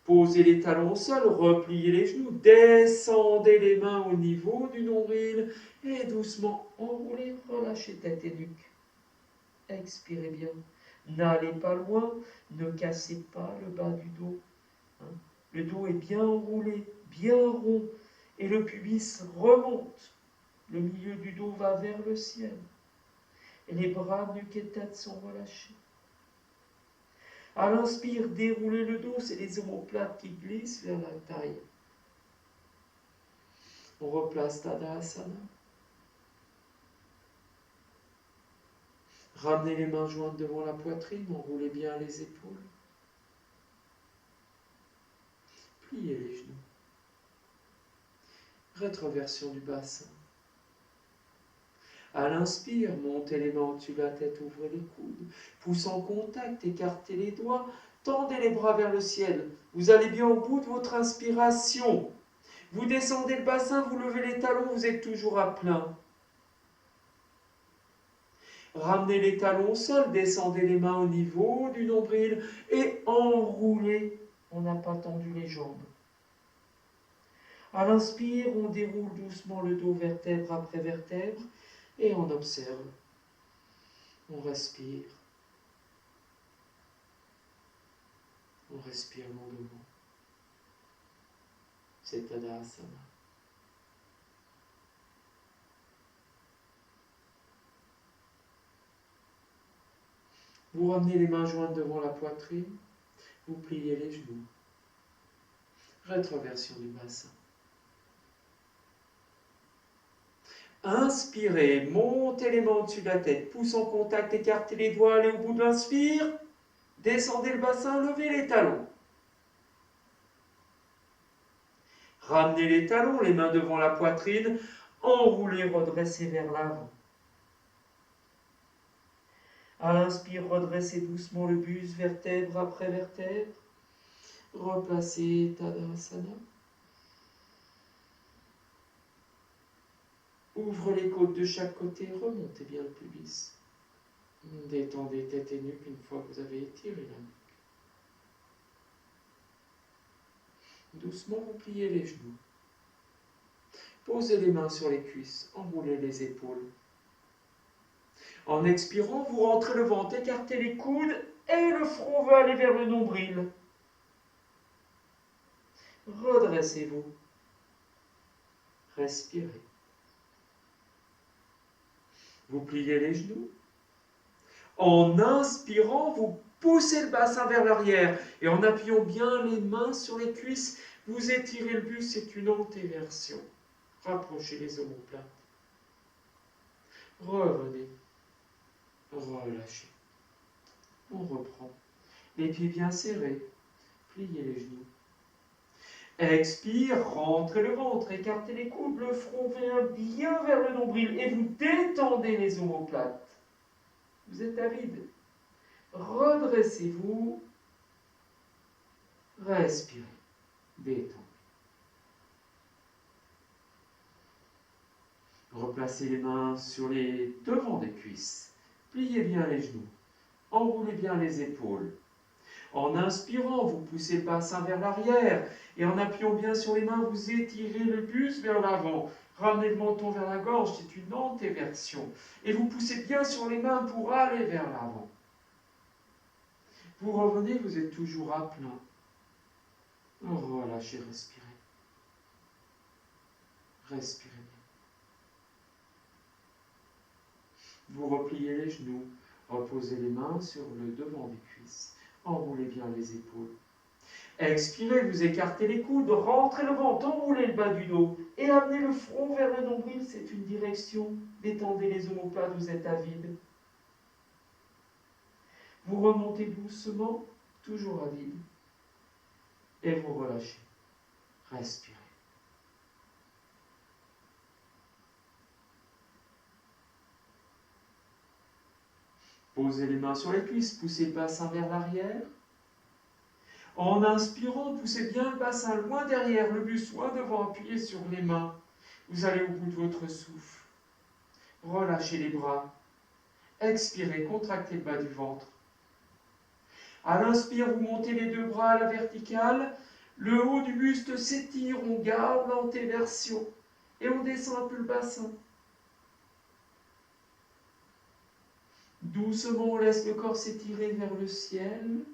Posez les talons au sol, repliez les genoux, descendez les mains au niveau du nombril et doucement enroulez, relâchez tête et nuque. Expirez bien. N'allez pas loin, ne cassez pas le bas du dos. Le dos est bien enroulé, bien rond. et le pubis remonte. Le milieu du dos va vers le ciel. Et les bras, nuque et tête sont relâchés. À l'inspire, déroulez le dos, c'est les omoplates qui glissent vers la taille. On replace Tadasana. Ramenez les mains jointes devant la poitrine, enroulez bien les épaules. Pliez les genoux. Rétroversion du bassin. À l'inspire, montez les mains au-dessus de la tête, ouvrez les coudes. Pouce en contact, écartez les doigts, tendez les bras vers le ciel. Vous allez bien au bout de votre inspiration. Vous descendez le bassin, vous levez les talons, vous êtes toujours à plein. Ramenez les talons au sol, descendez les mains au niveau du nombril et enroulez. On n'a pas tendu les jambes. À l'inspire, on déroule doucement le dos vertèbre après vertèbre et on observe. On respire. On respire longuement. C'est Tadasana. Vous ramenez les mains jointes devant la poitrine. Vous pliez les genoux. Rétroversion du bassin. Inspirez, montez les mains au-dessus de la tête, pouce en contact, écartez les doigts, allez au bout de l'inspire, descendez le bassin, levez les talons. Ramenez les talons, les mains devant la poitrine, enroulez, redressez vers l'avant. À l'inspire, redressez doucement le buste, vertèbre après vertèbre. Replacez Tadasana. Ouvre les côtes de chaque côté, remontez bien le pubis. Détendez tête et nuque une fois que vous avez étiré la nuque. Doucement, vous pliez les genoux. Posez les mains sur les cuisses, enroulez les épaules. En expirant, vous rentrez le ventre, écartez les coudes et le front va aller vers le nombril. Redressez-vous. Respirez. Vous pliez les genoux. En inspirant, vous poussez le bassin vers l'arrière et en appuyant bien les mains sur les cuisses, vous étirez le buste, c'est une antéversion. Rapprochez les omoplates. Revenez. Relâchez. On reprend. Les pieds bien serrés. Pliez les genoux. Expire, rentrez le ventre, écartez les coudes, le front vient bien vers le nombril et vous détendez les omoplates. Vous êtes avide. Redressez-vous. Respirez. Détendez. Replacez les mains sur les devants des cuisses. Pliez bien les genoux. Enroulez bien les épaules. En inspirant, vous poussez le bassin vers l'arrière et en appuyant bien sur les mains, vous étirez le buste vers l'avant. Ramenez le menton vers la gorge, c'est une antéversion. Et vous poussez bien sur les mains pour aller vers l'avant. Vous revenez, vous êtes toujours à plein. Relâchez, respirez. Respirez bien. Vous repliez les genoux, reposez les mains sur le devant des cuisses. Enroulez bien les épaules. Expirez, vous écartez les coudes, rentrez le ventre, enroulez le bas du dos et amenez le front vers le nombril, c'est une direction. Détendez les omoplates, vous êtes avide. Vous remontez doucement, toujours avide. Et vous relâchez. Respirez. Posez les mains sur les cuisses, poussez le bassin vers l'arrière. En inspirant, poussez bien le bassin loin derrière, le buste loin devant, appuyez sur les mains. Vous allez au bout de votre souffle. Relâchez les bras. Expirez, contractez le bas du ventre. À l'inspire, vous montez les deux bras à la verticale. Le haut du buste s'étire, on garde l'antéversion. Et on descend un peu le bassin. Doucement, on laisse le corps s'étirer vers le ciel.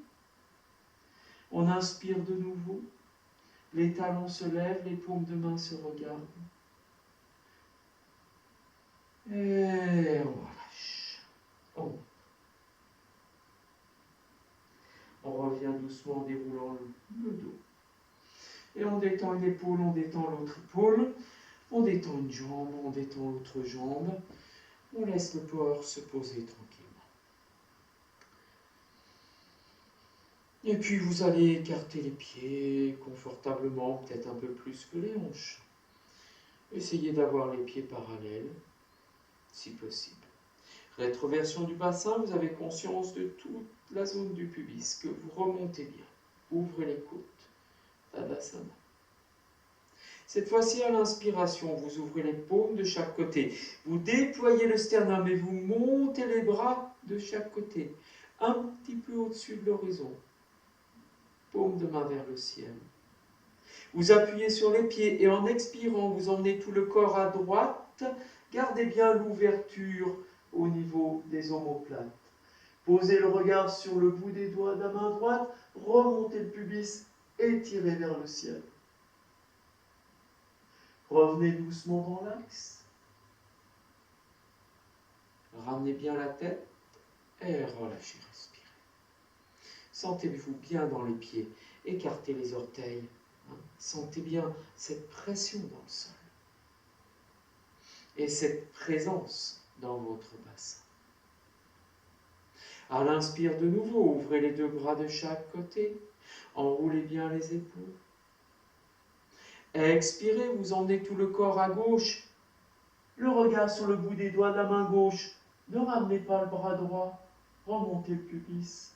On inspire de nouveau. Les talons se lèvent, les paumes de main se regardent. Et on relâche. On revient doucement en déroulant le dos. Et on détend une épaule, on détend l'autre épaule. On détend une jambe, on détend l'autre jambe. On laisse le corps se poser tranquillement. Et puis vous allez écarter les pieds confortablement, peut-être un peu plus que les hanches. Essayez d'avoir les pieds parallèles, si possible. Rétroversion du bassin, vous avez conscience de toute la zone du pubis, que vous remontez bien. Ouvrez les côtes. Tadasana. Cette fois-ci, à l'inspiration, vous ouvrez les paumes de chaque côté. Vous déployez le sternum et vous montez les bras de chaque côté, un petit peu au-dessus de l'horizon. Paume de main vers le ciel. Vous appuyez sur les pieds et en expirant, vous emmenez tout le corps à droite. Gardez bien l'ouverture au niveau des omoplates. Posez le regard sur le bout des doigts de la main droite. Remontez le pubis, étirez vers le ciel. Revenez doucement dans l'axe. Ramenez bien la tête et relâchez, respirez. Sentez-vous bien dans les pieds. Écartez les orteils. Sentez bien cette pression dans le sol. Et cette présence dans votre bassin. À l'inspire de nouveau, ouvrez les deux bras de chaque côté. Enroulez bien les épaules. Expirez, vous emmenez tout le corps à gauche. Le regard sur le bout des doigts de la main gauche. Ne ramenez pas le bras droit. Remontez le pubis.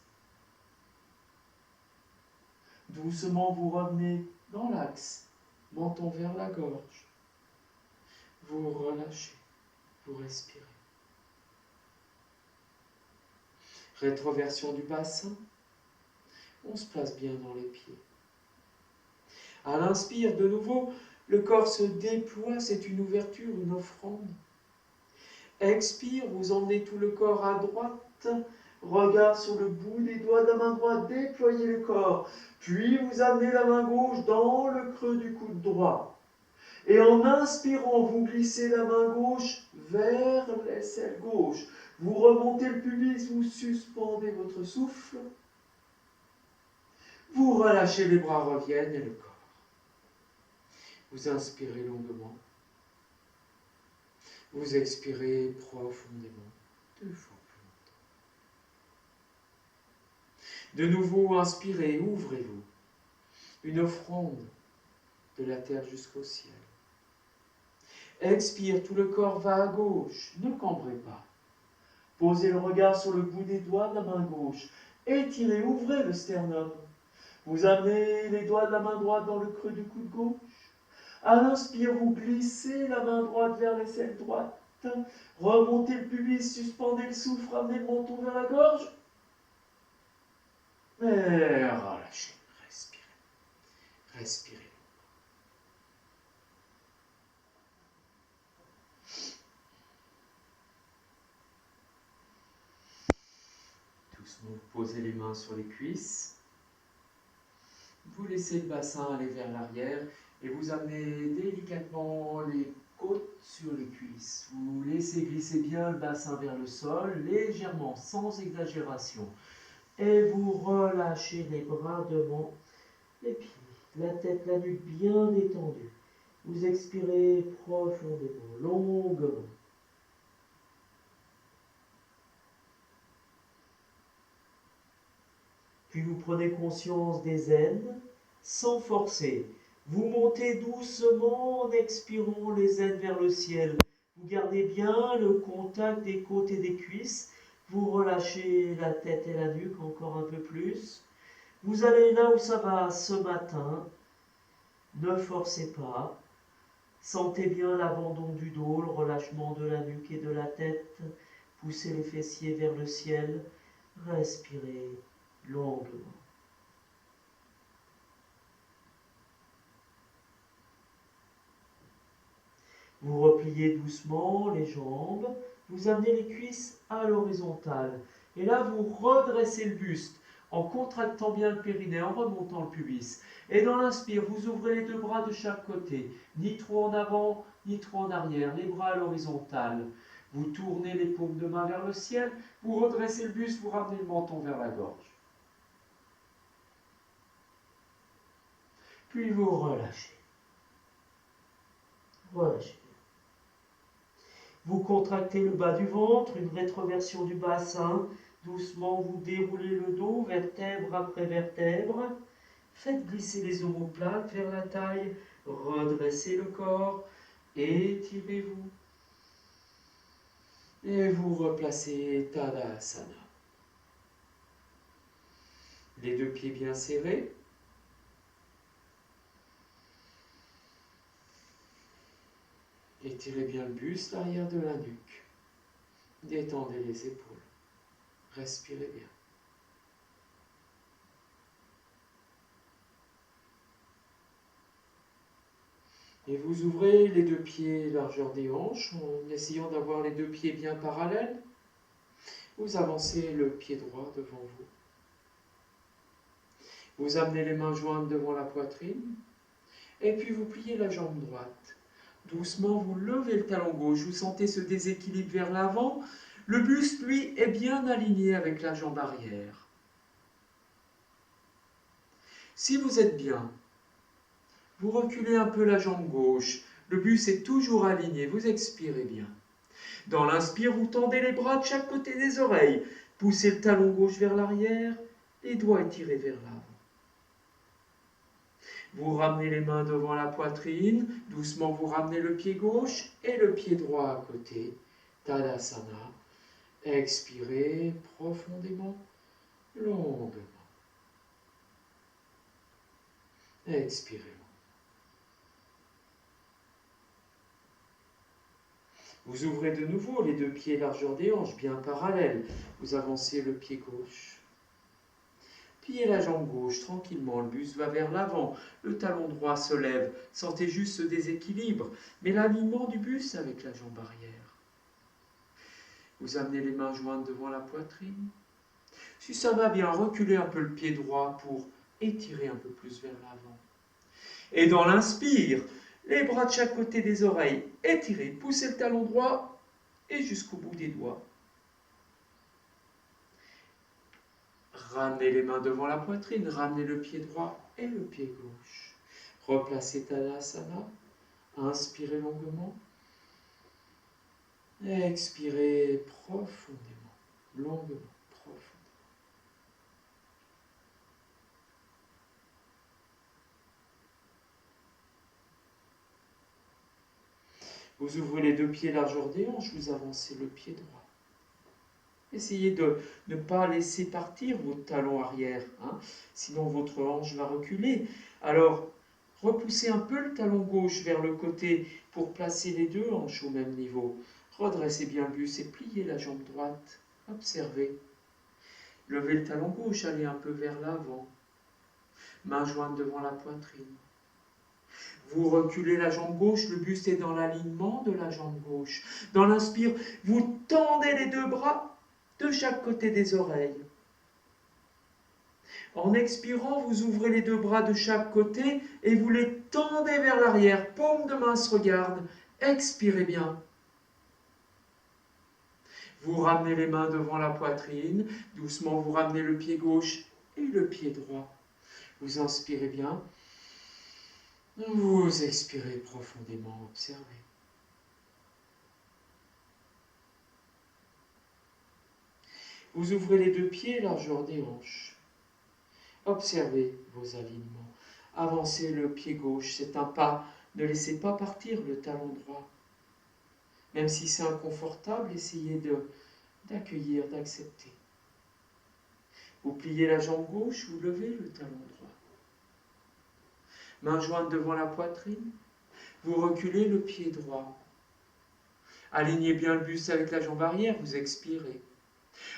Doucement, vous revenez dans l'axe, menton vers la gorge. Vous relâchez, vous respirez. Rétroversion du bassin. On se place bien dans les pieds. À l'inspire, de nouveau, le corps se déploie, c'est une ouverture, une offrande. Expire, vous emmenez tout le corps à droite. Regard sur le bout des doigts de la main droite, déployez le corps. Puis vous amenez la main gauche dans le creux du coude droit. Et en inspirant, vous glissez la main gauche vers l'aisselle gauche. Vous remontez le pubis, vous suspendez votre souffle. Vous relâchez, les bras reviennent et le corps. Vous inspirez longuement. Vous expirez profondément, 2 fois plus longtemps. De nouveau, inspirez, ouvrez-vous. Une offrande de la terre jusqu'au ciel. Expire, tout le corps va à gauche. Ne cambrez pas. Posez le regard sur le bout des doigts de la main gauche. Étirez, ouvrez le sternum. Vous amenez les doigts de la main droite dans le creux du coude gauche. À l'inspire, vous glissez la main droite vers l'aisselle droite. Remontez le pubis, suspendez le souffle, ramenez le menton vers la gorge. Et relâchez, respirez. Respirez. Doucement, vous posez les mains sur les cuisses. Vous laissez le bassin aller vers l'arrière et vous amenez délicatement les côtes sur les cuisses. Vous laissez glisser bien le bassin vers le sol, légèrement, sans exagération. Et vous relâchez les bras devant les pieds, la tête, la nuque bien détendue. Vous expirez profondément, longuement. Puis vous prenez conscience des aines sans forcer. Vous montez doucement en expirant les aines vers le ciel. Vous gardez bien le contact des côtes et des cuisses. Vous relâchez la tête et la nuque encore un peu plus. Vous allez là où ça va ce matin. Ne forcez pas. Sentez bien l'abandon du dos, le relâchement de la nuque et de la tête. Poussez les fessiers vers le ciel. Respirez longuement. Vous repliez doucement les jambes, vous amenez les cuisses à l'horizontale. Et là, vous redressez le buste. en contractant bien le périnée, en remontant le pubis. Et dans l'inspire, vous ouvrez les deux bras de chaque côté, ni trop en avant, ni trop en arrière, les bras à l'horizontale. Vous tournez les paumes de main vers le ciel, vous redressez le buste, vous ramenez le menton vers la gorge. Puis vous relâchez. Relâchez. Vous contractez le bas du ventre, une rétroversion du bassin. Doucement, vous déroulez le dos, vertèbre après vertèbre. Faites glisser les omoplates vers la taille. Redressez le corps. Étirez-vous. Et vous replacez Tadasana. Les deux pieds bien serrés. Étirez bien le buste, l'arrière de la nuque. Détendez les épaules. Respirez bien. Et vous ouvrez les deux pieds largeur des hanches en essayant d'avoir les deux pieds bien parallèles. Vous avancez le pied droit devant vous. Vous amenez les mains jointes devant la poitrine. Et puis vous pliez la jambe droite. Doucement, vous levez le talon gauche. Vous sentez ce déséquilibre vers l'avant. Le buste, lui, est bien aligné avec la jambe arrière. Si vous êtes bien, vous reculez un peu la jambe gauche. Le buste est toujours aligné. Vous expirez bien. Dans l'inspire, vous tendez les bras de chaque côté des oreilles. Poussez le talon gauche vers l'arrière. Les doigts étirés vers l'avant. Vous ramenez les mains devant la poitrine. Doucement, vous ramenez le pied gauche et le pied droit à côté. Tadasana. Expirez profondément, longuement. Expirez. Vous ouvrez de nouveau les deux pieds largeur des hanches, bien parallèles. Vous avancez le pied gauche. Pliez la jambe gauche tranquillement, le buste va vers l'avant, le talon droit se lève. Sentez juste ce déséquilibre, mais l'alignement du buste avec la jambe arrière. Vous amenez les mains jointes devant la poitrine. Si ça va bien, reculez un peu le pied droit pour étirer un peu plus vers l'avant. Et dans l'inspire, les bras de chaque côté des oreilles, étirez, poussez le talon droit et jusqu'au bout des doigts. Ramenez les mains devant la poitrine, ramenez le pied droit et le pied gauche. Replacez Tadasana, inspirez longuement. Expirez profondément, longuement, profondément. Vous ouvrez les deux pieds largeur des hanches, vous avancez le pied droit. Essayez de ne pas laisser partir votre talon arrière, sinon votre hanche va reculer. Alors, repoussez un peu le talon gauche vers le côté pour placer les deux hanches au même niveau. Redressez bien le buste et pliez la jambe droite. Observez. Levez le talon gauche, allez un peu vers l'avant. Main jointe devant la poitrine. Vous reculez la jambe gauche, le buste est dans l'alignement de la jambe gauche. Dans l'inspire, vous tendez les deux bras de chaque côté des oreilles. En expirant, vous ouvrez les deux bras de chaque côté et vous les tendez vers l'arrière. Paume de main se regarde. Expirez bien. Vous ramenez les mains devant la poitrine. Doucement, vous ramenez le pied gauche et le pied droit. Vous inspirez bien. Vous expirez profondément. Observez. Vous ouvrez les deux pieds, largeur des hanches. Observez vos alignements. Avancez le pied gauche, c'est un pas. Ne laissez pas partir le talon droit. Même si c'est inconfortable, essayez d'accueillir, d'accepter. Vous pliez la jambe gauche, vous levez le talon droit. Main jointe devant la poitrine. Vous reculez le pied droit. Alignez bien le buste avec la jambe arrière, vous expirez.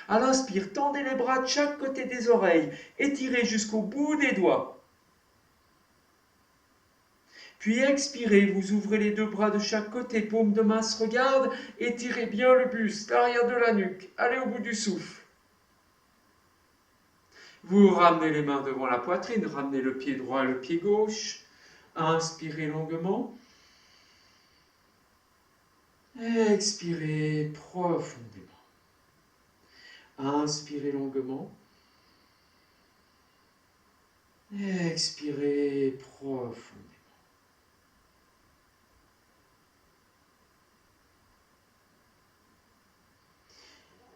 À l'inspire, tendez les bras de chaque côté des oreilles, étirez jusqu'au bout des doigts. Puis expirez, vous ouvrez les deux bras de chaque côté, paume de main se regarde, étirez bien le buste, l'arrière de la nuque, allez au bout du souffle. Vous ramenez les mains devant la poitrine, ramenez le pied droit et le pied gauche. Inspirez longuement. Expirez profondément. Inspirez longuement. Expirez profondément.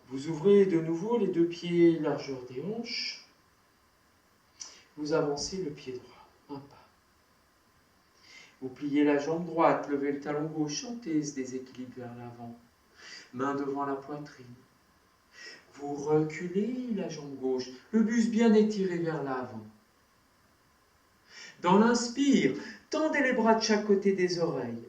Vous ouvrez de nouveau les deux pieds largeur des hanches. Vous avancez le pied droit, un pas. Vous pliez la jambe droite, levez le talon gauche, chantez ce déséquilibre vers l'avant. Main devant la poitrine. Vous reculez la jambe gauche, le buste bien étiré vers l'avant. Dans l'inspire, tendez les bras de chaque côté des oreilles.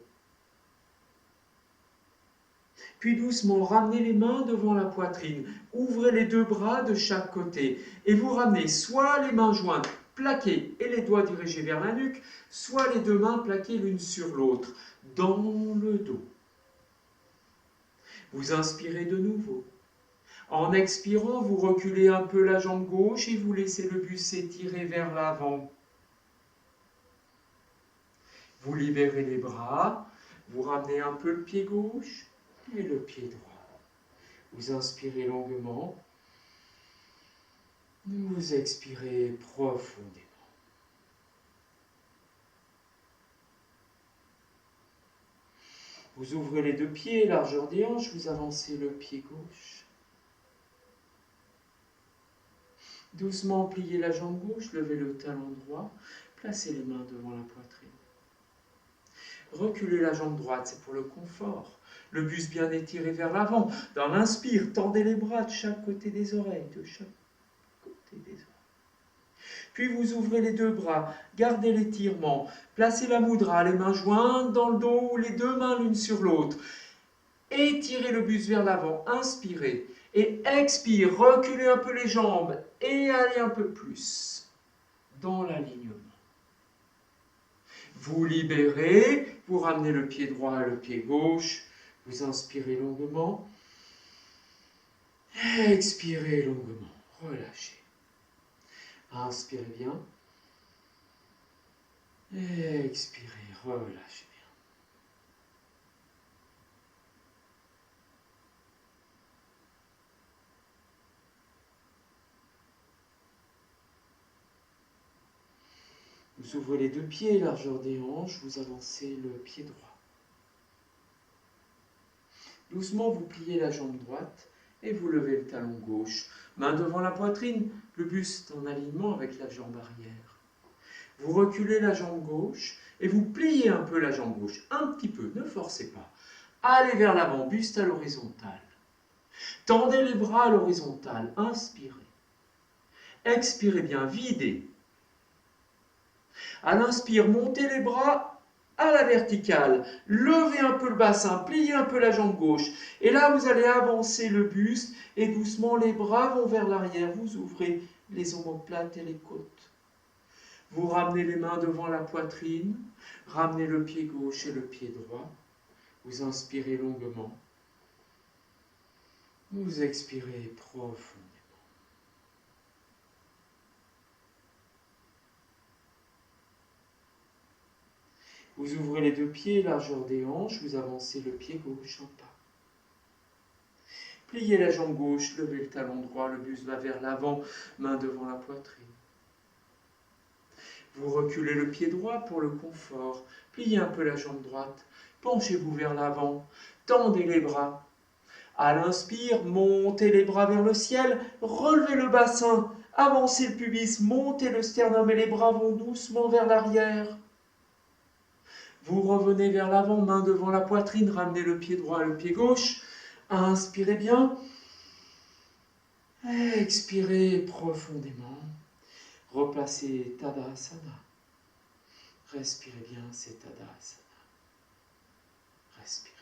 Puis doucement, ramenez les mains devant la poitrine. Ouvrez les deux bras de chaque côté. Et vous ramenez soit les mains jointes, plaquées et les doigts dirigés vers la nuque, soit les deux mains plaquées l'une sur l'autre, dans le dos. Vous inspirez de nouveau. En expirant, vous reculez un peu la jambe gauche et vous laissez le buste s'étirer vers l'avant. Vous libérez les bras, vous ramenez un peu le pied gauche et le pied droit. Vous inspirez longuement, vous expirez profondément. Vous ouvrez les deux pieds, largeur des hanches, vous avancez le pied gauche. Doucement pliez la jambe gauche, levez le talon droit, placez les mains devant la poitrine. Reculez la jambe droite, c'est pour le confort. Le buste bien étiré vers l'avant. Dans l'inspire, tendez les bras de chaque côté des oreilles, de chaque côté des oreilles. Puis vous ouvrez les deux bras, gardez l'étirement, placez la mudra, les mains jointes dans le dos ou les deux mains l'une sur l'autre. Étirez le buste vers l'avant, inspirez et expire, reculez un peu les jambes et allez un peu plus dans l'alignement. Vous libérez, vous ramenez le pied droit et le pied gauche, vous inspirez longuement, expirez longuement, relâchez. Inspirez bien, expirez, relâchez bien. Vous ouvrez les deux pieds, largeur des hanches, vous avancez le pied droit. Doucement, vous pliez la jambe droite et vous levez le talon gauche. Main devant la poitrine, le buste en alignement avec la jambe arrière. Vous reculez la jambe gauche et vous pliez un peu la jambe gauche. Un petit peu, ne forcez pas. Allez vers l'avant, buste à l'horizontale. Tendez les bras à l'horizontale, inspirez. Expirez bien, videz. À l'inspire, montez les bras à la verticale. Levez un peu le bassin, pliez un peu la jambe gauche. Et là, vous allez avancer le buste et doucement, les bras vont vers l'arrière. Vous ouvrez les omoplates et les côtes. Vous ramenez les mains devant la poitrine. Ramenez le pied gauche et le pied droit. Vous inspirez longuement. Vous expirez profondément. Vous ouvrez les deux pieds, largeur des hanches, vous avancez le pied gauche en pas. Pliez la jambe gauche, levez le talon droit, le buste va vers l'avant, main devant la poitrine. Vous reculez le pied droit pour le confort, pliez un peu la jambe droite, penchez-vous vers l'avant, tendez les bras. À l'inspire, montez les bras vers le ciel, relevez le bassin, avancez le pubis, montez le sternum et les bras vont doucement vers l'arrière. Vous revenez vers l'avant, main devant la poitrine, ramenez le pied droit et le pied gauche. Inspirez bien. Expirez profondément. Replacez Tadasana. Respirez bien, c'est Tadasana. Respirez.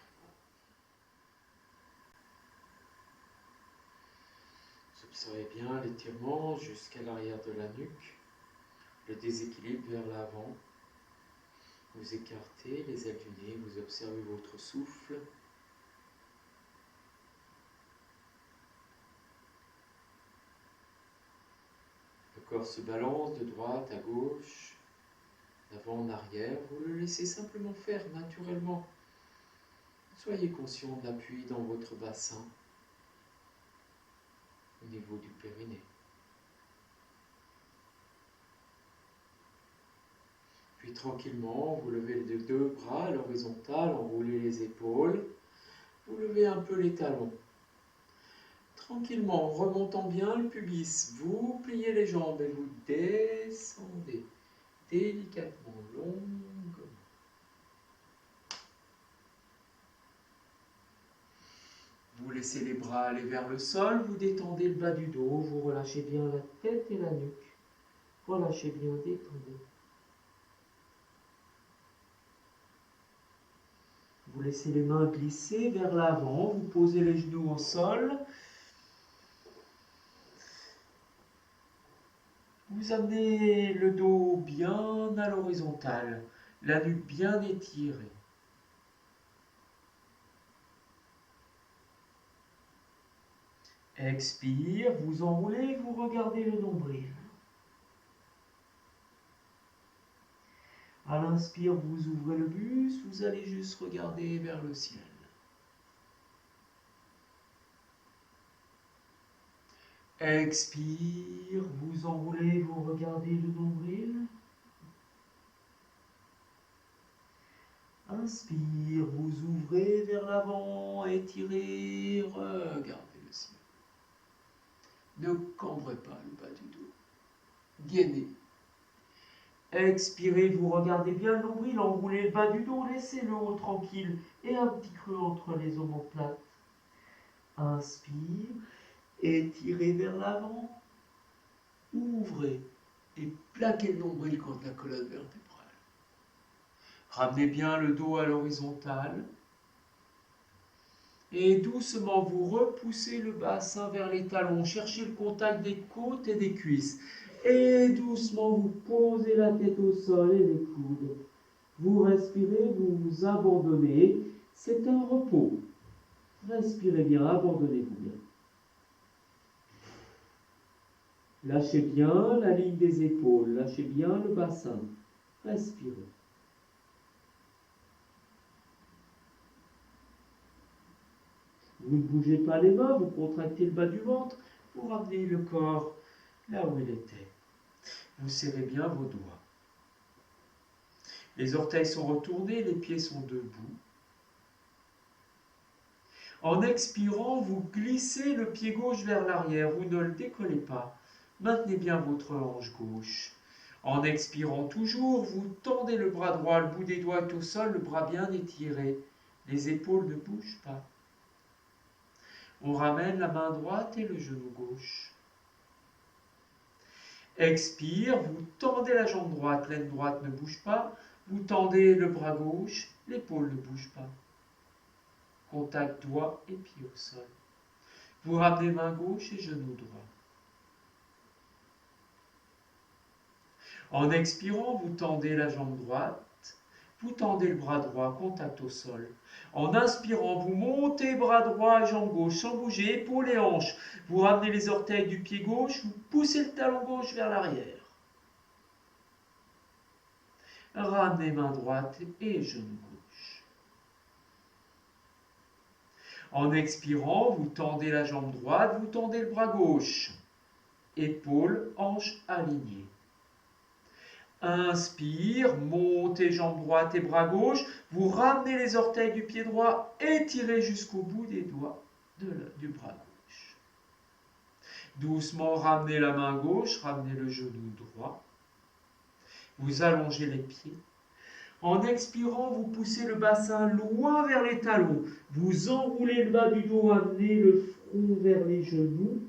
Vous observez bien l'étirement jusqu'à l'arrière de la nuque, le déséquilibre vers l'avant. Vous écartez les ailes du nez, vous observez votre souffle. corps se balance de droite à gauche, d'avant en arrière. Vous le laissez simplement faire naturellement. Soyez conscient de l'appui dans votre bassin, au niveau du périnée. Puis tranquillement, vous levez les deux bras à l'horizontale, enroulez les épaules, vous levez un peu les talons. Tranquillement, en remontant bien le pubis, vous pliez les jambes et vous descendez délicatement, longuement. Vous laissez les bras aller vers le sol, vous détendez le bas du dos, vous relâchez bien la tête et la nuque. Relâchez bien, détendez. Vous laissez les mains glisser vers l'avant, vous posez les genoux au sol. Vous amenez le dos bien à l'horizontale, la nuque bien étirée. Expire, vous enroulez, vous regardez le nombril. À l'inspire, vous ouvrez le buste, vous allez juste regarder vers le ciel. Expire, vous enroulez, vous regardez le nombril. Inspire, vous ouvrez vers l'avant, étirez, regardez le ciel. Ne cambrez pas le bas du dos. Gainez. Expirez, vous regardez bien le nombril, enroulez le bas du dos, laissez le haut tranquille et un petit creux entre les omoplates. Inspire, étirez vers l'avant, ouvrez et plaquez le nombril contre la colonne vertébrale. Ramenez bien le dos à l'horizontale et doucement vous repoussez le bassin vers les talons. Cherchez le contact des côtes et des cuisses. Et doucement vous posez la tête au sol et les coudes. Vous respirez, vous vous abandonnez. C'est un repos. Respirez bien, abandonnez-vous bien. Lâchez bien la ligne des épaules, lâchez bien le bassin. Respirez. Vous ne bougez pas les mains, vous contractez le bas du ventre, vous ramenez le corps là où il était. Vous serrez bien vos doigts. Les orteils sont retournés, les pieds sont debout. En expirant, vous glissez le pied gauche vers l'arrière, vous ne le décollez pas. Maintenez bien votre hanche gauche. En expirant toujours, vous tendez le bras droit, le bout des doigts est au sol, le bras bien étiré. Les épaules ne bougent pas. On ramène la main droite et le genou gauche. Expire, vous tendez la jambe droite, l'aine droite ne bouge pas. Vous tendez le bras gauche, l'épaule ne bouge pas. Contact doigt et pied au sol. Vous ramenez main gauche et genou droit. En expirant, vous tendez la jambe droite, vous tendez le bras droit, contact au sol. En inspirant, vous montez bras droit et jambe gauche, sans bouger, épaules et hanches. Vous ramenez les orteils du pied gauche, vous poussez le talon gauche vers l'arrière. Ramenez main droite et genou gauche. En expirant, vous tendez la jambe droite, vous tendez le bras gauche. Épaules, hanches alignées. Inspire, montez jambe droite et bras gauche. Vous ramenez les orteils du pied droit, étirez jusqu'au bout des doigts du bras gauche. Doucement, ramenez la main gauche, ramenez le genou droit. Vous allongez les pieds. En expirant, vous poussez le bassin loin vers les talons. Vous enroulez le bas du dos, amenez le front vers les genoux.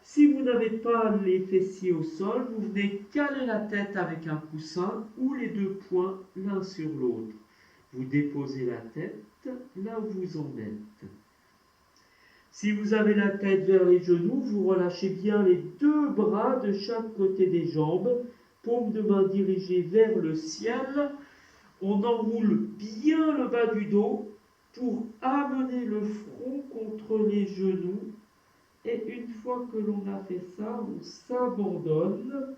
Si vous n'avez pas les fessiers au sol, vous venez caler la tête avec un coussin ou les deux poings l'un sur l'autre. Vous déposez la tête là où vous en êtes. Si vous avez la tête vers les genoux, vous relâchez bien les deux bras de chaque côté des jambes, paume de main dirigée vers le ciel. On enroule bien le bas du dos pour amener le front contre les genoux Et une fois que l'on a fait ça, on s'abandonne.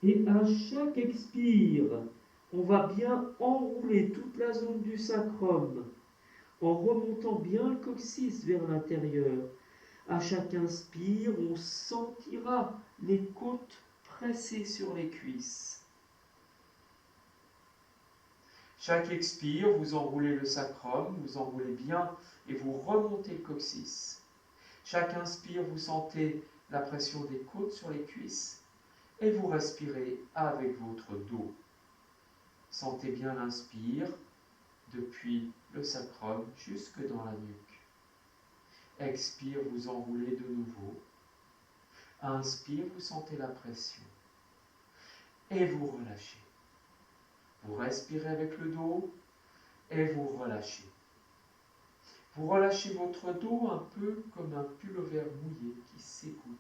Et à chaque expire, on va bien enrouler toute la zone du sacrum en remontant bien le coccyx vers l'intérieur. À chaque inspire, on sentira les côtes pressées sur les cuisses. Chaque expire, vous enroulez le sacrum, vous enroulez bien et vous remontez le coccyx. Chaque inspire, vous sentez la pression des côtes sur les cuisses et vous respirez avec votre dos. Sentez bien l'inspire depuis le sacrum jusque dans la nuque. Expire, vous enroulez de nouveau. Inspire, vous sentez la pression. Et vous relâchez. Vous respirez avec le dos et vous relâchez. Vous relâchez votre dos un peu comme un pullover mouillé qui s'égoutte.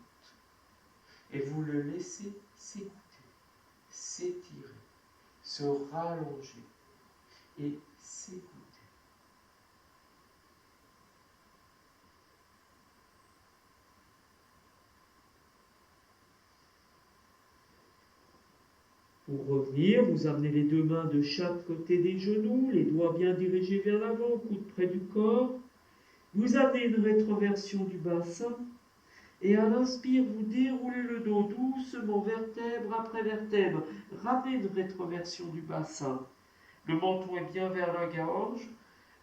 Et vous le laissez s'égoutter, s'étirer, se rallonger et s'égoutter. Pour revenir, vous amenez les deux mains de chaque côté des genoux, les doigts bien dirigés vers l'avant, coude près du corps. Vous amenez une rétroversion du bassin. Et à l'inspire, vous déroulez le dos doucement, vertèbre après vertèbre. Ramenez une rétroversion du bassin. Le menton est bien vers la gorge.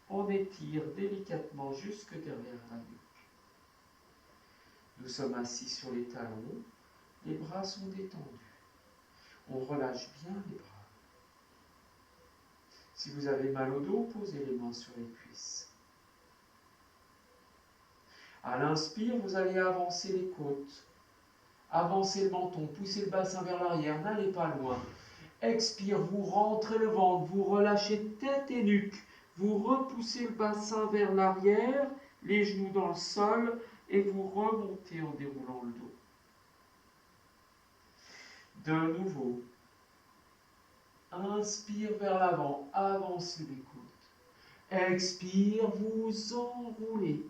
On étire délicatement jusque derrière la nuque. Nous sommes assis sur les talons. Les bras sont détendus. On relâche bien les bras. Si vous avez mal au dos, posez les mains sur les cuisses. À l'inspire, vous allez avancer les côtes. Avancez le menton, poussez le bassin vers l'arrière, n'allez pas loin. Expire, vous rentrez le ventre, vous relâchez tête et nuque. Vous repoussez le bassin vers l'arrière, les genoux dans le sol, et vous remontez en déroulant le dos. De nouveau, inspire vers l'avant, avancez les côtes. Expire, vous enroulez.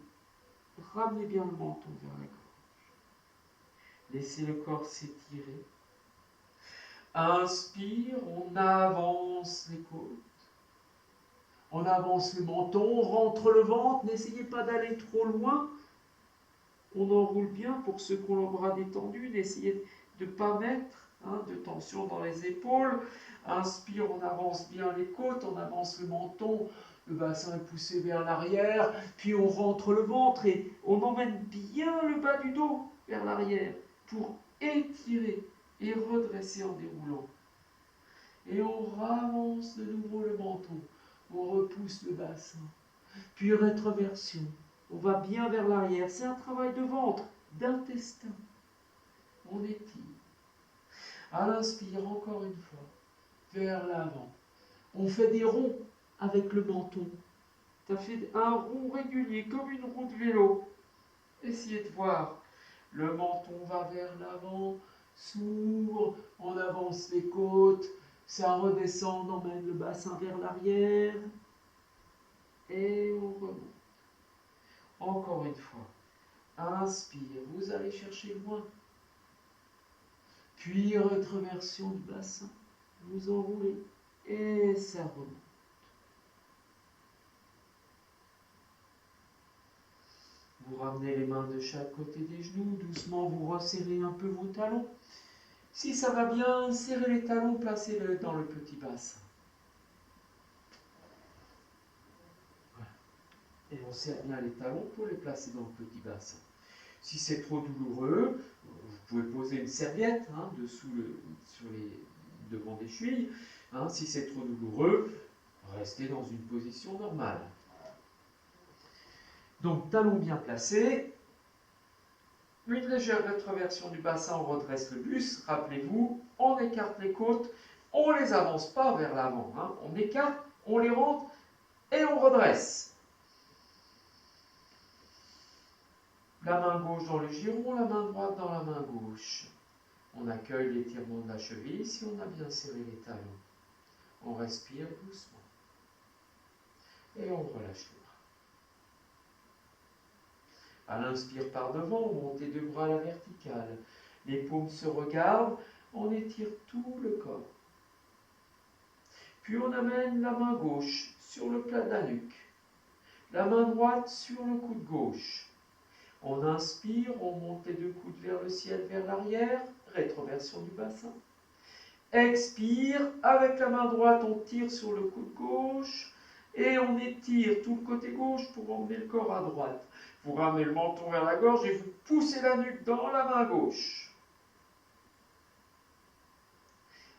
Ramenez bien le menton vers la gorge. Laissez le corps s'étirer. Inspire, on avance les côtes. On avance le menton, on rentre le ventre. N'essayez pas d'aller trop loin. On enroule bien pour ceux qui ont le bras détendu. N'essayez de ne pas mettre de tension dans les épaules. Inspire, on avance bien les côtes, on avance le menton. Le bassin est poussé vers l'arrière, puis on rentre le ventre et on emmène bien le bas du dos vers l'arrière pour étirer et redresser en déroulant. Et on ravance de nouveau le menton, on repousse le bassin, puis rétroversion. On va bien vers l'arrière, c'est un travail de ventre, d'intestin. On étire. À l'inspire, encore une fois, vers l'avant. On fait des ronds avec le menton. Tu as fait un rond régulier, comme une roue de vélo. Essayez de voir. Le menton va vers l'avant, s'ouvre, on avance les côtes, ça redescend, on emmène le bassin vers l'arrière. Et on remonte. Encore une fois. Inspire, vous allez chercher loin. Puis rétroversion du bassin. Vous enroulez. Et ça remonte. Vous ramenez les mains de chaque côté des genoux, doucement vous resserrez un peu vos talons. Si ça va bien, serrez les talons, placez-les dans le petit bassin. Voilà. Et on serre bien les talons pour les placer dans le petit bassin. Si c'est trop douloureux, vous pouvez poser une serviette devant des chevilles. Si c'est trop douloureux, restez dans une position normale. Donc, talons bien placés. Une légère rétroversion du bassin, on redresse le buste. Rappelez-vous, on écarte les côtes, on ne les avance pas vers l'avant. On écarte, on les rentre et on redresse. La main gauche dans le giron, la main droite dans la main gauche. On accueille l'étirement de la cheville si on a bien serré les talons. On respire doucement. Et on relâche les bras. À l'inspire par devant, on monte les deux bras à la verticale. Les paumes se regardent, on étire tout le corps. Puis on amène la main gauche sur le plat de la nuque. La main droite sur le coude gauche. On inspire, on monte les deux coudes vers le ciel, vers l'arrière, rétroversion du bassin. Expire, avec la main droite, on tire sur le coude gauche et on étire tout le côté gauche pour emmener le corps à droite. Vous ramenez le menton vers la gorge et vous poussez la nuque dans la main gauche.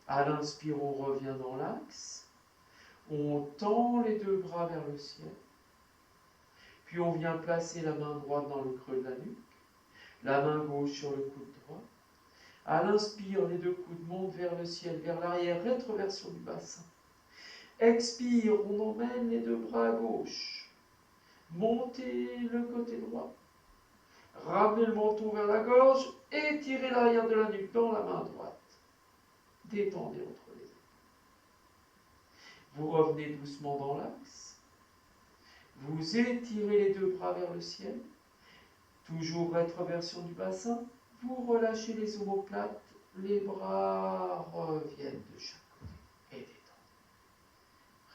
À l'inspire, on revient dans l'axe. On tend les deux bras vers le ciel. Puis on vient placer la main droite dans le creux de la nuque. La main gauche sur le coude droit. À l'inspire, les deux coudes montent vers le ciel, vers l'arrière, rétroversion du bassin. Expire, on emmène les deux bras à gauche. Montez le côté droit. Ramenez le menton vers la gorge et tirez l'arrière de la nuque dans la main droite. Détendez entre les épaules. Vous revenez doucement dans l'axe. Vous étirez les deux bras vers le ciel. Toujours rétroversion du bassin. Vous relâchez les omoplates. Les bras reviennent de chaque côté. Et détendez.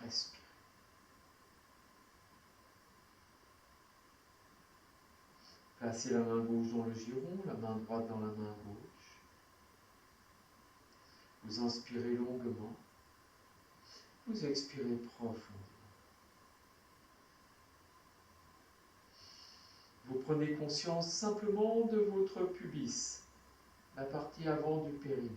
Respirez. Placez la main gauche dans le giron, la main droite dans la main gauche. Vous inspirez longuement. Vous expirez profondément. Vous prenez conscience simplement de votre pubis, la partie avant du périnée.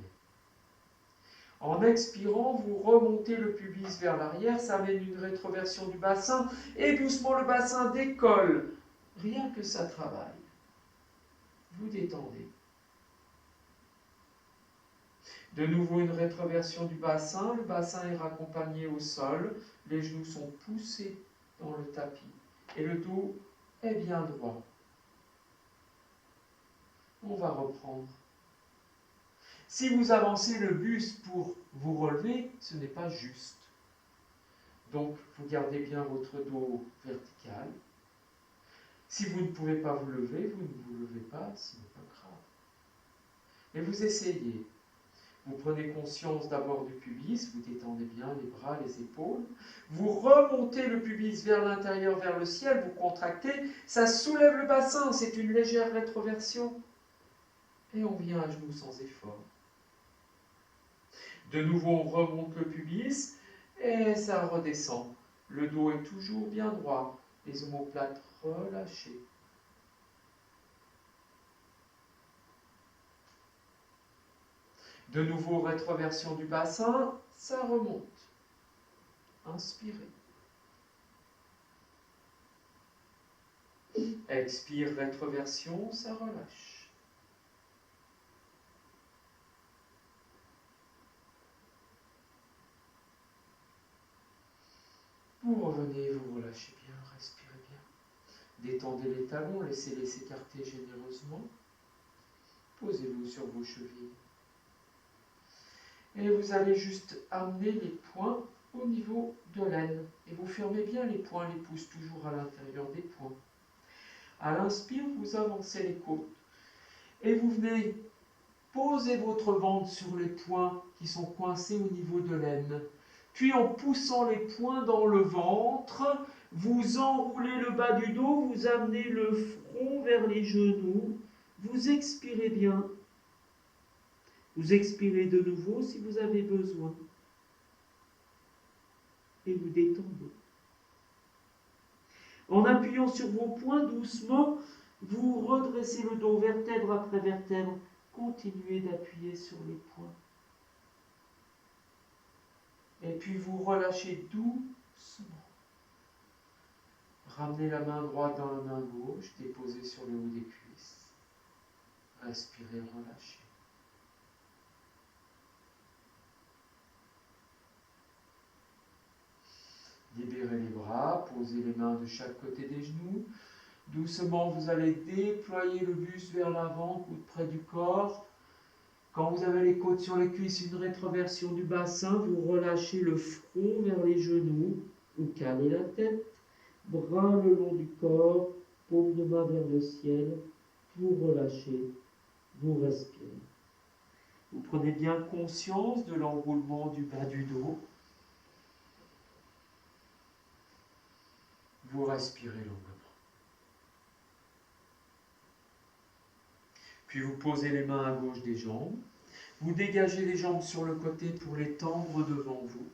En expirant, vous remontez le pubis vers l'arrière, ça amène une rétroversion du bassin, et doucement le bassin décolle. Rien que ça travaille. Vous détendez. De nouveau une rétroversion du bassin, le bassin est raccompagné au sol, les genoux sont poussés dans le tapis, et le dos est bien droit. On va reprendre. Si vous avancez le buste pour vous relever, ce n'est pas juste. Donc, vous gardez bien votre dos vertical. Si vous ne pouvez pas vous lever, vous ne vous levez pas, ce n'est pas grave. Mais vous essayez. Vous prenez conscience d'abord du pubis, vous détendez bien les bras, les épaules. Vous remontez le pubis vers l'intérieur, vers le ciel, vous contractez. Ça soulève le bassin, c'est une légère rétroversion. Et on vient à genoux sans effort. De nouveau, on remonte le pubis et ça redescend. Le dos est toujours bien droit, les omoplates relâchées. De nouveau, rétroversion du bassin, ça remonte. Inspirez. Expire, rétroversion, ça relâche. Vous revenez, vous relâchez bien, respirez bien. Détendez les talons, laissez-les s'écarter généreusement. Posez-vous sur vos chevilles. Et vous allez juste amener les poings au niveau de l'aine. Et vous fermez bien les poings, les pouces toujours à l'intérieur des poings. À l'inspire, vous avancez les côtes. Et vous venez poser votre ventre sur les poings qui sont coincés au niveau de l'aine. Puis en poussant les poings dans le ventre, vous enroulez le bas du dos, vous amenez le front vers les genoux, vous expirez bien. Vous expirez de nouveau si vous avez besoin. Et vous détendez. En appuyant sur vos poings doucement, vous redressez le dos vertèbre après vertèbre. Continuez d'appuyer sur les poings. Et puis vous relâchez doucement. Ramenez la main droite dans la main gauche, déposez sur le haut des cuisses. Respirez, relâchez. Libérez les bras, posez les mains de chaque côté des genoux. Doucement, vous allez déployer le buste vers l'avant, coude près du corps. Quand vous avez les côtes sur les cuisses, une rétroversion du bassin, vous relâchez le front vers les genoux, vous calez la tête, bras le long du corps paume de main vers le ciel, vous relâchez, vous respirez. Vous prenez bien conscience de l'enroulement du bas du dos. Vous respirez longuement. Puis vous posez les mains à gauche des jambes. Vous dégagez les jambes sur le côté pour les tendre devant vous.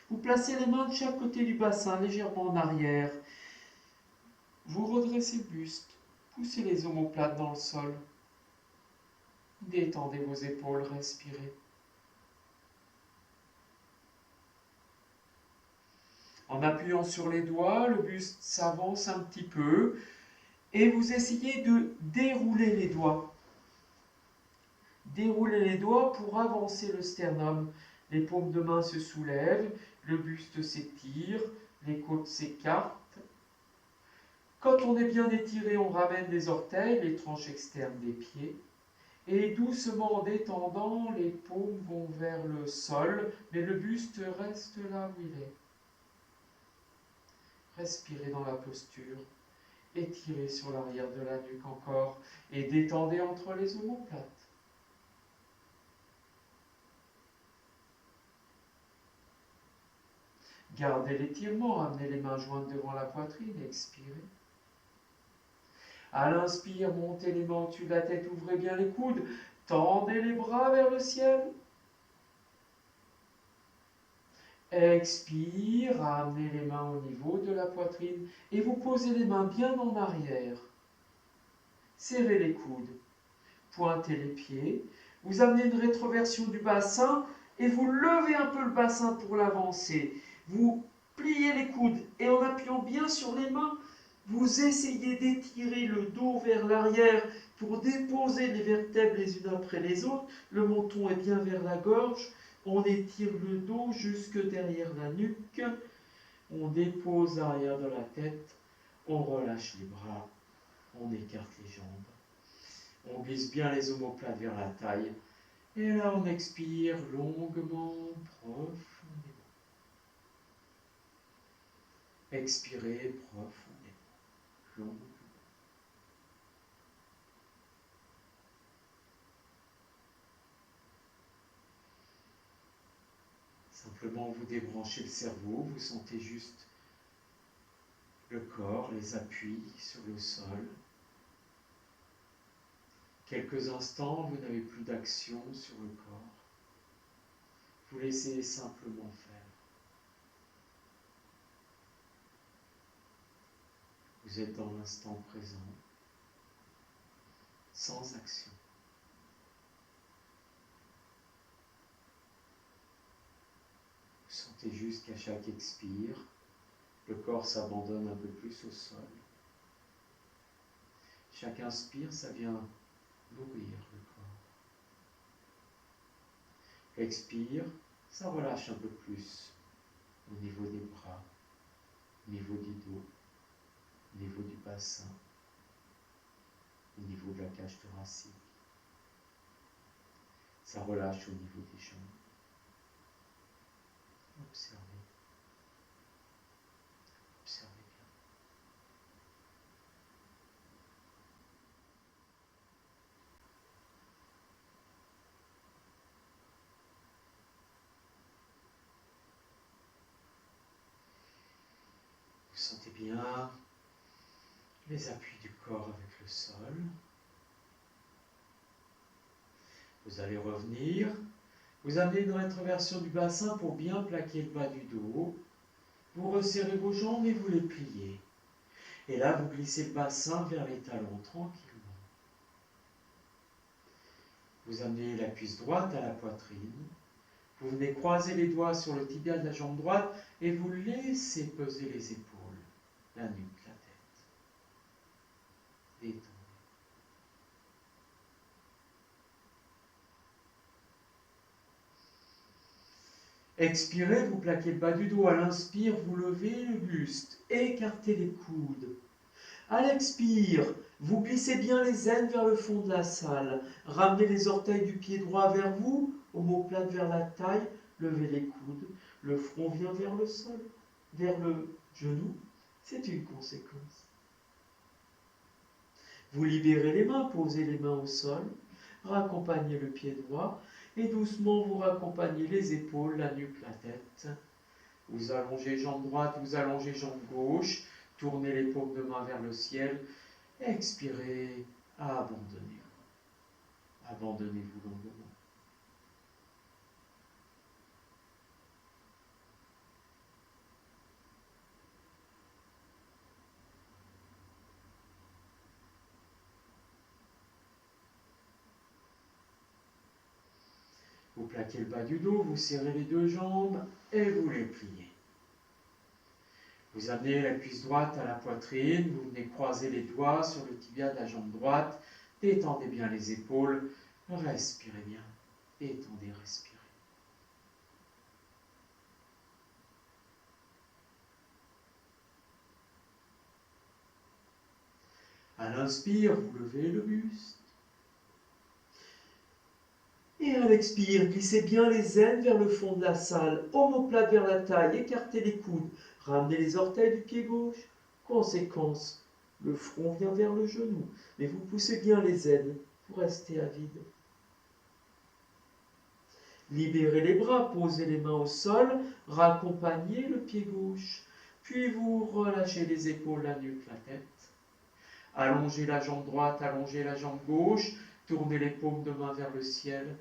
Vous placez les mains de chaque côté du bassin, légèrement en arrière. Vous redressez le buste. Poussez les omoplates dans le sol. Détendez vos épaules, respirez. En appuyant sur les doigts, le buste s'avance un petit peu et vous essayez de dérouler les doigts. Déroulez les doigts pour avancer le sternum. Les paumes de main se soulèvent, le buste s'étire, les côtes s'écartent. Quand on est bien étiré, on ramène les orteils, les tranches externes des pieds. Et doucement en détendant, les paumes vont vers le sol, mais le buste reste là où il est. Respirez dans la posture, étirez sur l'arrière de la nuque encore, et détendez entre les omoplates. Gardez l'étirement, amenez les mains jointes devant la poitrine, expirez. À l'inspire, montez les mains au-dessus de la tête, ouvrez bien les coudes, tendez les bras vers le ciel. Expire, ramenez les mains au niveau de la poitrine et vous posez les mains bien en arrière. Serrez les coudes, pointez les pieds, vous amenez une rétroversion du bassin et vous levez un peu le bassin pour l'avancer. Vous pliez les coudes et en appuyant bien sur les mains, vous essayez d'étirer le dos vers l'arrière pour déposer les vertèbres les unes après les autres. Le menton est bien vers la gorge. On étire le dos jusque derrière la nuque. On dépose l'arrière de la tête. On relâche les bras. On écarte les jambes. On glisse bien les omoplates vers la taille. Et là, on expire longuement, profondément. Expirez profondément, longuement. Simplement, vous débranchez le cerveau, vous sentez juste le corps, les appuis sur le sol. Quelques instants, vous n'avez plus d'action sur le corps. Vous laissez simplement faire. Vous êtes dans l'instant présent, sans action. Vous sentez juste qu'à chaque expire, le corps s'abandonne un peu plus au sol. Chaque inspire, ça vient nourrir le corps. Expire, ça relâche un peu plus au niveau des bras, au niveau du dos, au niveau du bassin, au niveau de la cage thoracique. Ça relâche au niveau des jambes. Observez. Observez bien. Vous sentez bien les appuis du corps avec le sol. Vous allez revenir. Vous amenez une rétroversion du bassin pour bien plaquer le bas du dos. Vous resserrez vos jambes et vous les pliez. Et là, vous glissez le bassin vers les talons tranquillement. Vous amenez la cuisse droite à la poitrine. Vous venez croiser les doigts sur le tibia de la jambe droite et vous laissez peser les épaules, la nuque, la tête. Détendez. Expirez, vous plaquez le bas du dos. À l'inspire, vous levez le buste, écartez les coudes. À l'expire, vous glissez bien les aines vers le fond de la salle. Ramenez les orteils du pied droit vers vous, omoplate vers la taille, levez les coudes. Le front vient vers le sol, vers le genou. C'est une conséquence. Vous libérez les mains, posez les mains au sol, raccompagnez le pied droit et doucement vous raccompagnez les épaules, la nuque, la tête. Vous allongez jambe droite, vous allongez jambe gauche, tournez les paumes de main vers le ciel, expirez, abandonnez-vous. Abandonnez-vous longuement. Vous plaquez le bas du dos, vous serrez les deux jambes et vous les pliez. Vous amenez la cuisse droite à la poitrine, vous venez croiser les doigts sur le tibia de la jambe droite, détendez bien les épaules, respirez bien, détendez, respirez. À l'inspire, vous levez le buste. Et à l'expire, glissez bien les aines vers le fond de la salle, omoplate vers la taille, écartez les coudes, ramenez les orteils du pied gauche. Conséquence, le front vient vers le genou, mais vous poussez bien les aines, vous restez à vide. Libérez les bras, posez les mains au sol, raccompagnez le pied gauche, puis vous relâchez les épaules, la nuque, la tête. Allongez la jambe droite, allongez la jambe gauche, tournez les paumes de main vers le ciel.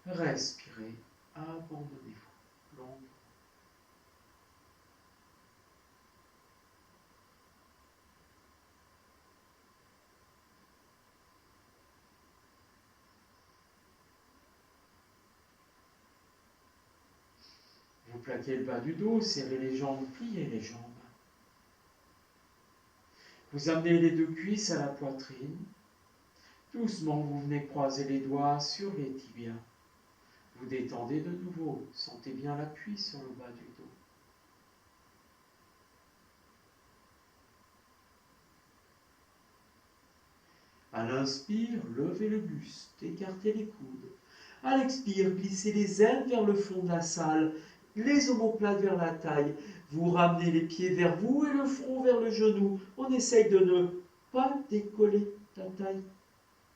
Respirez, abandonnez-vous longuement. Vous plaquez le bas du dos, serrez les jambes, pliez les jambes. Vous amenez les deux cuisses à la poitrine. Doucement, vous venez croiser les doigts sur les tibias. Vous détendez de nouveau, sentez bien l'appui sur le bas du dos. À l'inspire, levez le buste, écartez les coudes. À l'expire, glissez les aines vers le fond de la salle, les omoplates vers la taille. Vous ramenez les pieds vers vous et le front vers le genou. On essaye de ne pas décoller la taille.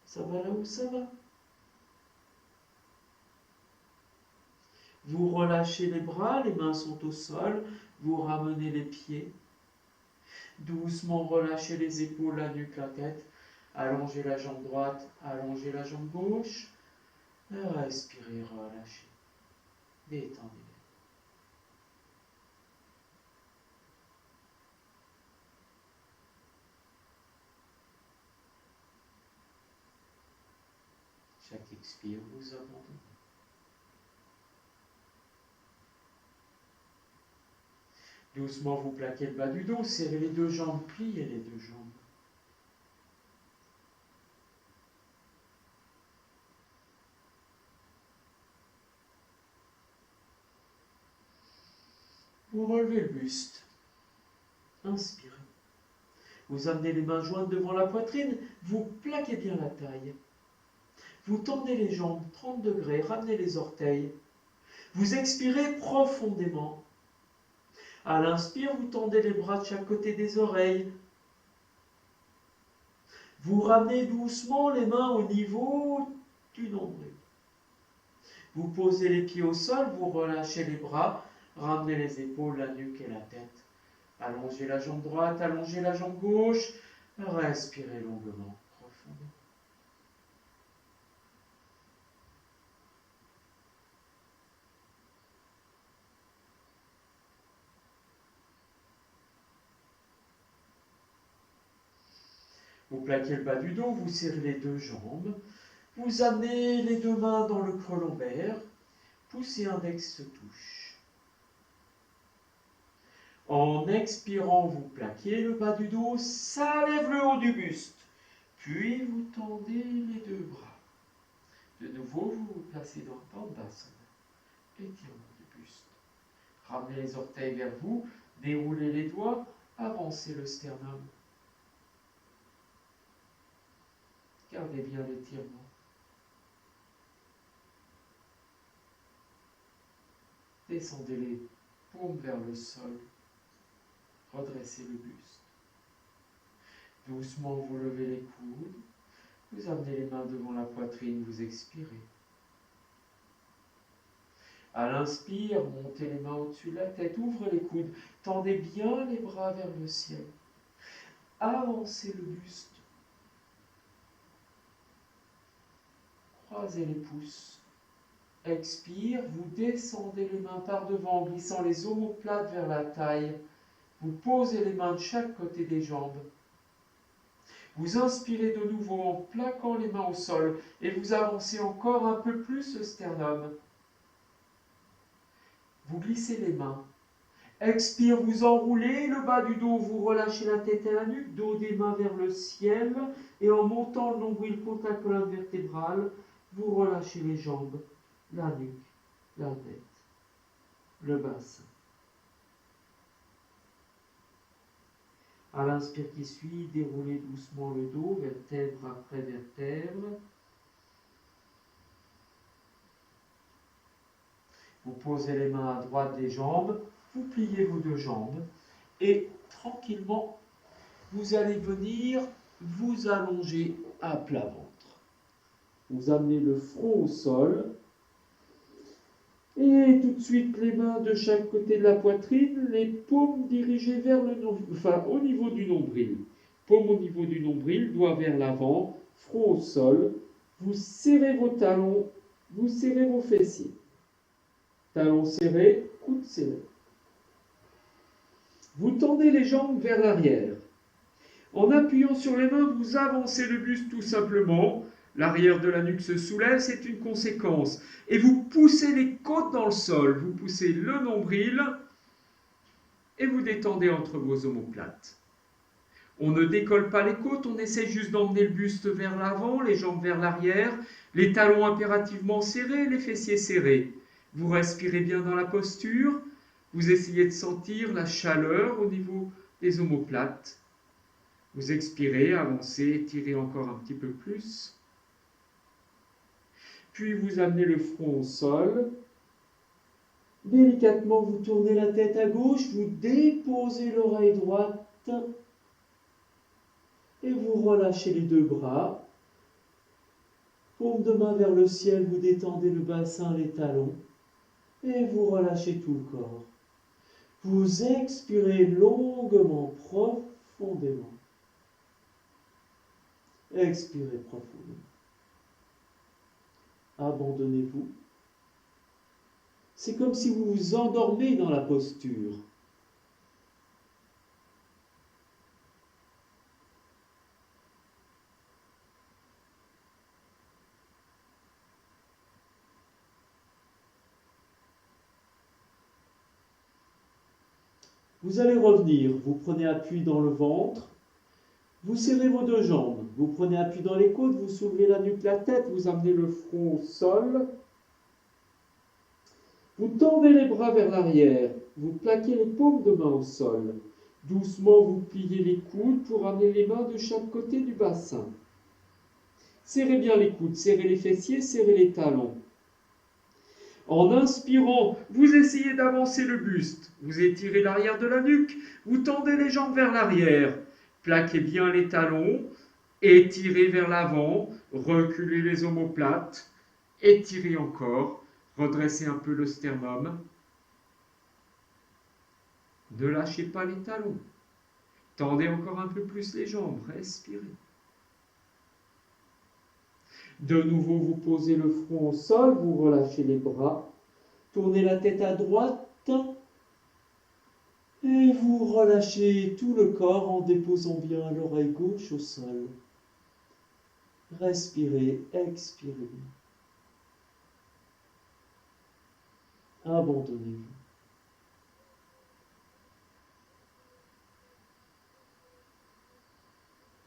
Ça va là où ça va. Vous relâchez les bras, les mains sont au sol, vous ramenez les pieds. Doucement relâchez les épaules, la nuque, la tête. Allongez la jambe droite, allongez la jambe gauche. Respirez, relâchez. Détendez. Chaque expire, vous abandonnez. Doucement, vous plaquez le bas du dos, serrez les deux jambes, pliez les deux jambes. Vous relevez le buste. Inspirez. Vous amenez les mains jointes devant la poitrine, vous plaquez bien la taille. Vous tendez les jambes 30 degrés, ramenez les orteils. Vous expirez profondément. À l'inspire, vous tendez les bras de chaque côté des oreilles. Vous ramenez doucement les mains au niveau du nombril. Vous posez les pieds au sol, vous relâchez les bras, ramenez les épaules, la nuque et la tête. Allongez la jambe droite, allongez la jambe gauche. Respirez longuement, profondément. Vous plaquez le bas du dos, vous serrez les deux jambes. Vous amenez les deux mains dans le creux lombaire. Poussez index se touche. En expirant, vous plaquez le bas du dos, ça lève le haut du buste. Puis vous tendez les deux bras. De nouveau, vous vous placez dans Tandasana, étirement du buste. Ramenez les orteils vers vous, déroulez les doigts, avancez le sternum. Gardez bien l'étirement. Descendez les paumes vers le sol. Redressez le buste. Doucement, vous levez les coudes. Vous amenez les mains devant la poitrine, vous expirez. À l'inspire, montez les mains au-dessus de la tête, ouvrez les coudes, tendez bien les bras vers le ciel. Avancez le buste. Croisez les pouces. Expire, vous descendez les mains par devant, glissant les omoplates vers la taille. Vous posez les mains de chaque côté des jambes. Vous inspirez de nouveau en plaquant les mains au sol et vous avancez encore un peu plus le sternum. Vous glissez les mains. Expire, vous enroulez le bas du dos, vous relâchez la tête et la nuque, dos des mains vers le ciel et en montant le nombril contre la colonne vertébrale, vous relâchez les jambes, la nuque, la tête, le bassin. À l'inspire qui suit, déroulez doucement le dos, vertèbre après vertèbre. Vous posez les mains à droite des jambes, vous pliez vos deux jambes et tranquillement, vous allez venir vous allonger à plat ventre. Vous amenez le front au sol et tout de suite les mains de chaque côté de la poitrine, les paumes dirigées vers le au niveau du nombril. Paume au niveau du nombril, doigt vers l'avant, front au sol. Vous serrez vos talons, vous serrez vos fessiers. Talons serrés, coudes serrés. Vous tendez les jambes vers l'arrière. En appuyant sur les mains, vous avancez le buste tout simplement. L'arrière de la nuque se soulève, c'est une conséquence. Et vous poussez les côtes dans le sol. Vous poussez le nombril et vous détendez entre vos omoplates. On ne décolle pas les côtes, on essaie juste d'emmener le buste vers l'avant, les jambes vers l'arrière, les talons impérativement serrés, les fessiers serrés. Vous respirez bien dans la posture, vous essayez de sentir la chaleur au niveau des omoplates. Vous expirez, avancez, étirez encore un petit peu plus. Puis vous amenez le front au sol. Délicatement, vous tournez la tête à gauche, vous déposez l'oreille droite et vous relâchez les deux bras. Paume de main vers le ciel, vous détendez le bassin, les talons. Et vous relâchez tout le corps. Vous expirez longuement, profondément. Expirez profondément. Abandonnez-vous. C'est comme si vous vous endormez dans la posture. Vous allez revenir, vous prenez appui dans le ventre, vous serrez vos deux jambes, vous prenez appui dans les côtes, vous soulevez la nuque, la tête, vous amenez le front au sol, vous tendez les bras vers l'arrière, vous plaquez les paumes de main au sol, doucement vous pliez les coudes pour amener les mains de chaque côté du bassin. Serrez bien les coudes, serrez les fessiers, serrez les talons. En inspirant, vous essayez d'avancer le buste. Vous étirez l'arrière de la nuque. Vous tendez les jambes vers l'arrière. Plaquez bien les talons. Étirez vers l'avant. Reculez les omoplates. Étirez encore. Redressez un peu le sternum. Ne lâchez pas les talons. Tendez encore un peu plus les jambes. Respirez. De nouveau, vous posez le front au sol, vous relâchez les bras, tournez la tête à droite et vous relâchez tout le corps en déposant bien l'oreille gauche au sol. Respirez, expirez. Abandonnez-vous.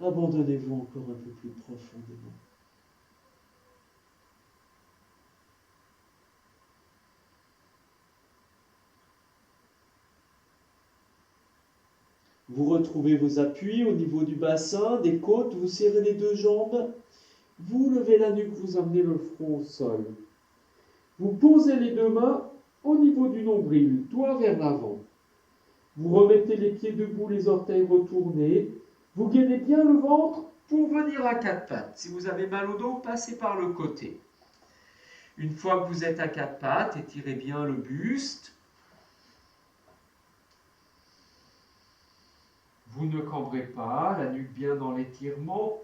Abandonnez-vous encore un peu plus profondément. Vous retrouvez vos appuis au niveau du bassin, des côtes, vous serrez les deux jambes, vous levez la nuque, vous amenez le front au sol. Vous posez les deux mains au niveau du nombril, doigt vers l'avant. Vous remettez les pieds debout, les orteils retournés, Vous gainez bien le ventre pour venir à quatre pattes. Si vous avez mal au dos, passez par le côté. Une fois que vous êtes à quatre pattes, étirez bien le buste. Vous ne cambrez pas, la nuque bien dans l'étirement.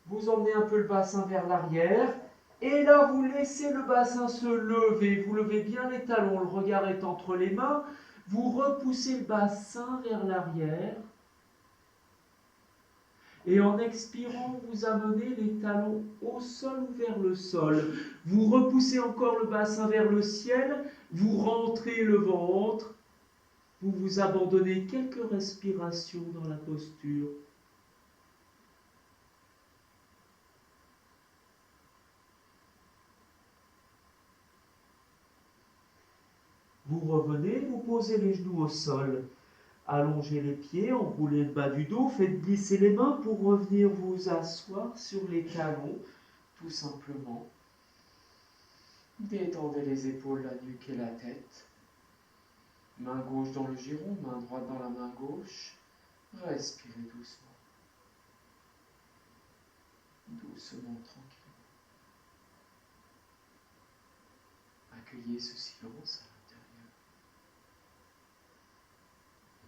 Vous emmenez un peu le bassin vers l'arrière. Et là, vous laissez le bassin se lever. Vous levez bien les talons, le regard est entre les mains. Vous repoussez le bassin vers l'arrière. Et en expirant, vous amenez les talons au sol ou vers le sol. Vous repoussez encore le bassin vers le ciel. Vous rentrez le ventre. Vous vous abandonnez quelques respirations dans la posture. Vous revenez, vous posez les genoux au sol. Allongez les pieds, enroulez le bas du dos, faites glisser les mains pour revenir vous asseoir sur les talons, tout simplement. Détendez les épaules, la nuque et la tête. Main gauche dans le giron, main droite dans la main gauche. Respirez doucement. Doucement, tranquillement. Accueillez ce silence à l'intérieur.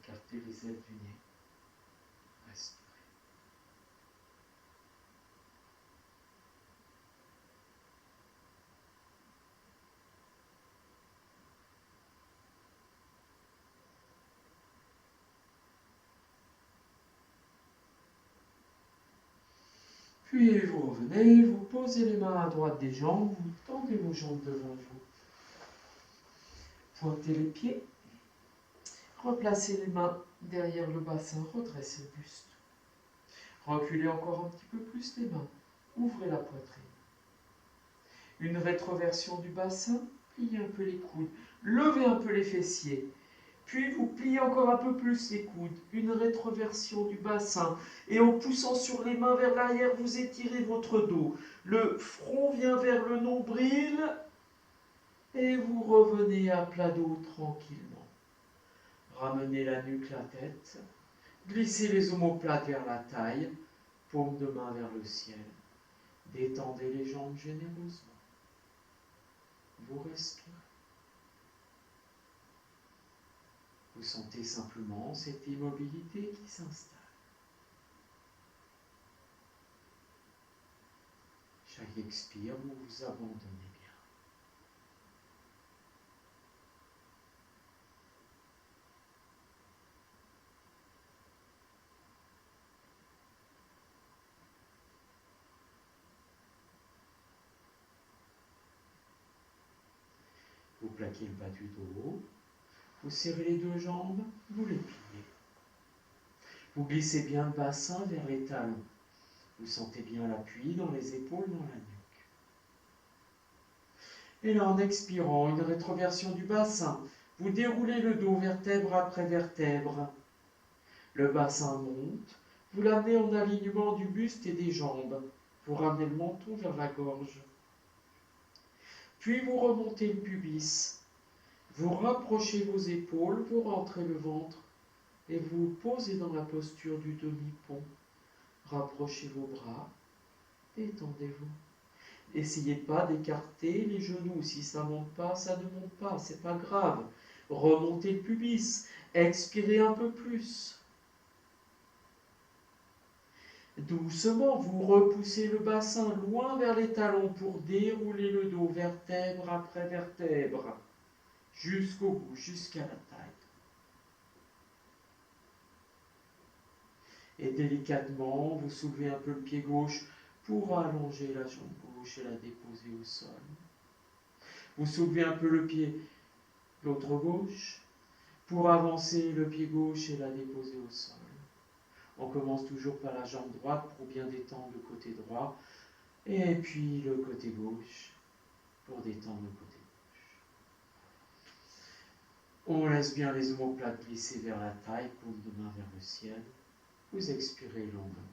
Écartez les ailes du nez. Respirez. Puis vous revenez, vous posez les mains à droite des jambes, vous tendez vos jambes devant vous. Pointez les pieds. Replacez les mains derrière le bassin, redressez le buste. Reculez encore un petit peu plus les mains. Ouvrez la poitrine. Une rétroversion du bassin, pliez un peu les coudes. Levez un peu les fessiers. Puis vous pliez encore un peu plus les coudes. Une rétroversion du bassin. Et en poussant sur les mains vers l'arrière, vous étirez votre dos. Le front vient vers le nombril. Et vous revenez à plat dos tranquillement. Ramenez la nuque, la tête. Glissez les omoplates vers la taille. Paume de main vers le ciel. Détendez les jambes généreusement. Vous respirez. Vous sentez simplement cette immobilité qui s'installe. Chaque expire, vous vous abandonnez bien. Vous plaquez le bas du dos, vous serrez les deux jambes, vous les pliez. Vous glissez bien le bassin vers les talons. Vous sentez bien l'appui dans les épaules, dans la nuque. Et là, en expirant, une rétroversion du bassin. Vous déroulez le dos vertèbre après vertèbre. Le bassin monte. Vous l'amenez en alignement du buste et des jambes. Vous ramenez le menton vers la gorge. Puis vous remontez le pubis. Vous rapprochez vos épaules, vous rentrez le ventre et vous vous posez dans la posture du demi-pont. Rapprochez vos bras, détendez-vous. Essayez pas d'écarter les genoux. Si ça ne monte pas, ça ne monte pas, c'est pas grave. Remontez le pubis, expirez un peu plus. Doucement, vous repoussez le bassin loin vers les talons pour dérouler le dos vertèbre après vertèbre, jusqu'au bout, jusqu'à la taille. Et délicatement, vous soulevez un peu le pied gauche pour allonger la jambe gauche et la déposer au sol. Vous soulevez un peu le pied, l'autre gauche, pour avancer le pied gauche et la déposer au sol. On commence toujours par la jambe droite pour bien détendre le côté droit, et puis le côté gauche pour détendre le côté gauche. On laisse bien les omoplates glisser vers la taille, paume de main vers le ciel. Vous expirez longuement.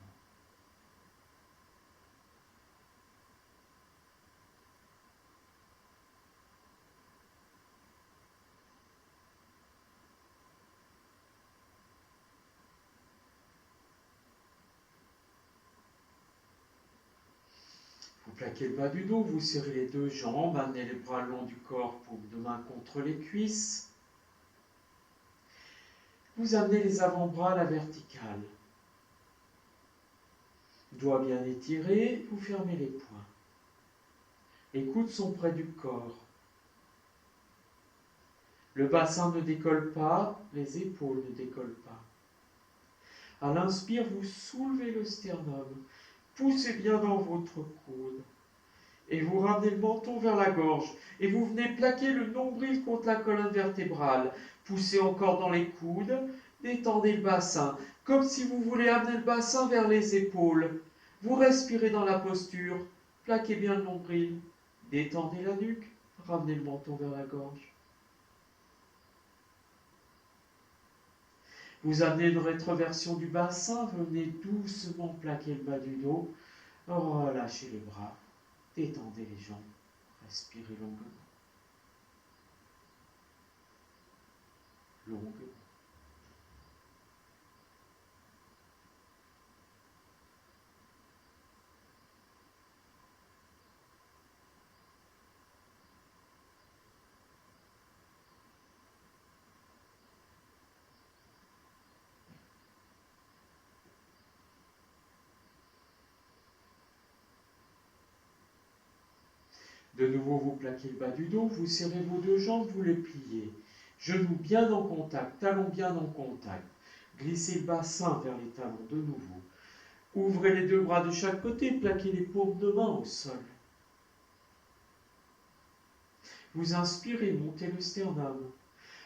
Vous plaquez le bas du dos, vous serrez les deux jambes, amenez les bras le long du corps, paume de main contre les cuisses. Vous amenez les avant-bras à la verticale. Doigts bien étirés, vous fermez les poings. Les coudes sont près du corps. Le bassin ne décolle pas, les épaules ne décollent pas. À l'inspire, vous soulevez le sternum, poussez bien dans votre coude. Et vous ramenez le menton vers la gorge. Et vous venez plaquer le nombril contre la colonne vertébrale. Poussez encore dans les coudes, détendez le bassin, comme si vous voulez amener le bassin vers les épaules. Vous respirez dans la posture, plaquez bien le nombril, détendez la nuque, ramenez le menton vers la gorge. Vous amenez une rétroversion du bassin, venez doucement plaquer le bas du dos, relâchez les bras, détendez les jambes, respirez longuement. Longuement. De nouveau, vous plaquez le bas du dos, vous serrez vos deux jambes, vous les pliez. Genoux bien en contact, talons bien en contact. Glissez le bassin vers les talons de nouveau. Ouvrez les deux bras de chaque côté, plaquez les paumes de main au sol. Vous inspirez, montez le sternum.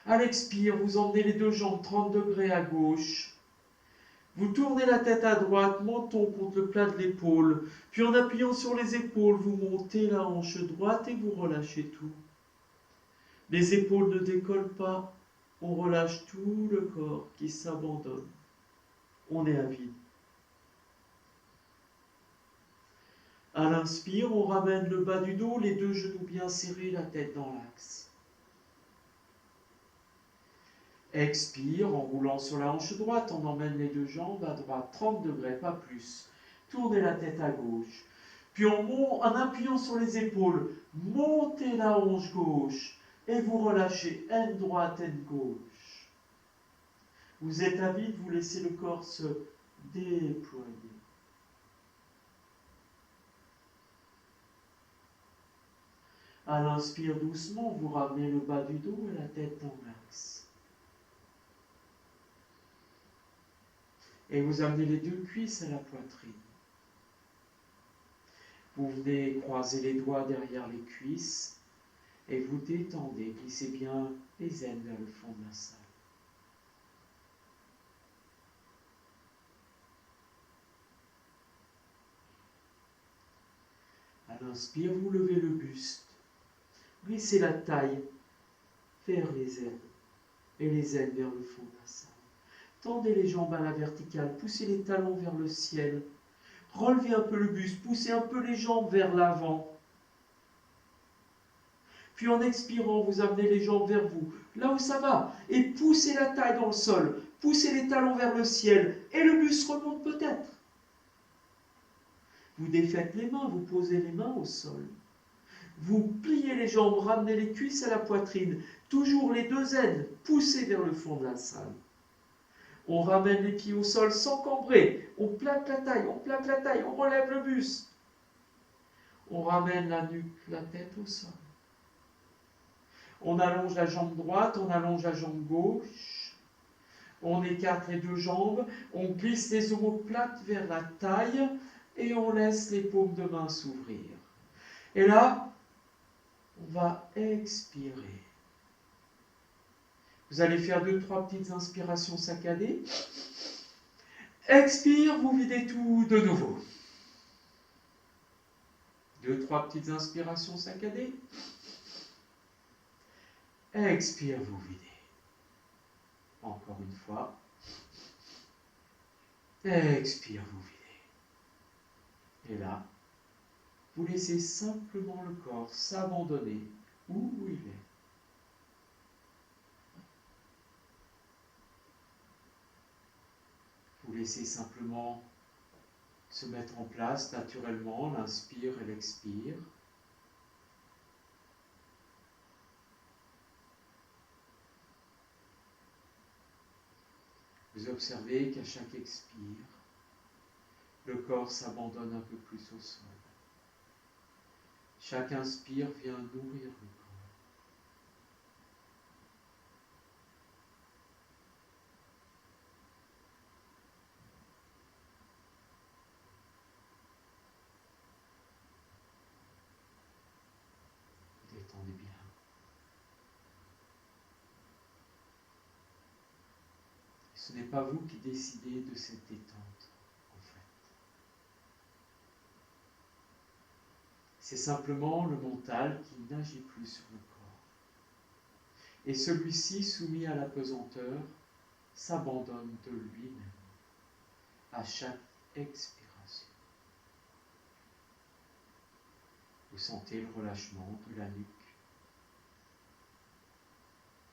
À l'expire, vous emmenez les deux jambes 30 degrés à gauche. Vous tournez la tête à droite, menton contre le plat de l'épaule. Puis en appuyant sur les épaules, vous montez la hanche droite et vous relâchez tout. Les épaules ne décollent pas. On relâche tout le corps qui s'abandonne. On est à vide. À l'inspire, on ramène le bas du dos, les deux genoux bien serrés, la tête dans l'axe. Expire, en roulant sur la hanche droite, on emmène les deux jambes à droite, 30 degrés, pas plus. Tournez la tête à gauche. Puis en appuyant sur les épaules, montez la hanche gauche et vous relâchez, aine droite, aine gauche. Vous êtes à vide, vous laissez le corps se déployer. À l'inspire doucement, vous ramenez le bas du dos et la tête dans l'axe. Et vous amenez les deux cuisses à la poitrine. Vous venez croiser les doigts derrière les cuisses et vous détendez, glissez bien les aines vers le fond de la salle. À l'inspire, vous levez le buste, glissez la taille vers les aines et les aines vers le fond de la salle. Tendez les jambes à la verticale, poussez les talons vers le ciel. Relevez un peu le buste, poussez un peu les jambes vers l'avant. Puis en expirant, vous amenez les jambes vers vous, là où ça va, et poussez la taille dans le sol, poussez les talons vers le ciel, et le buste remonte peut-être. Vous défaites les mains, vous posez les mains au sol. Vous pliez les jambes, ramenez les cuisses à la poitrine, toujours les deux aines, poussez vers le fond de la salle. On ramène les pieds au sol sans cambrer. On plaque la taille, on relève le buste. On ramène la nuque, la tête au sol. On allonge la jambe droite, on allonge la jambe gauche. On écarte les deux jambes, on glisse les omoplates vers la taille et on laisse les paumes de main s'ouvrir. Et là, on va expirer. Vous allez faire 2-3 petites inspirations saccadées. Expire, vous videz tout de nouveau. 2-3 petites inspirations saccadées. Expire, vous videz. Encore une fois. Expire, vous videz. Et là, vous laissez simplement le corps s'abandonner où il est. Vous laissez simplement se mettre en place naturellement, l'inspire et l'expire. Vous observez qu'à chaque expire, le corps s'abandonne un peu plus au sol. Chaque inspire vient nourrir le corps. Détendez bien. Ce n'est pas vous qui décidez de cette détente, en fait. C'est simplement le mental qui n'agit plus sur le corps. Et celui-ci, soumis à la pesanteur, s'abandonne de lui-même à chaque expiration. Vous sentez le relâchement de la nuque,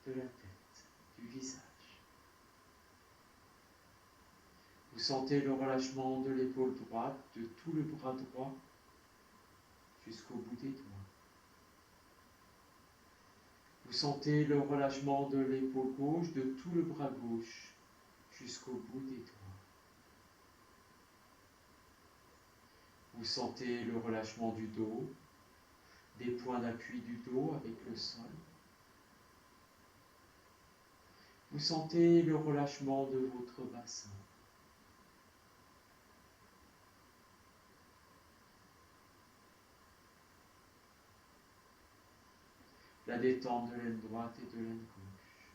de la tête, du visage. Vous sentez le relâchement de l'épaule droite, de tout le bras droit jusqu'au bout des doigts. Vous sentez le relâchement de l'épaule gauche, de tout le bras gauche jusqu'au bout des doigts. Vous sentez le relâchement du dos, des points d'appui du dos avec le sol. Vous sentez le relâchement de votre bassin. La détente de l'aine droite et de l'aine gauche.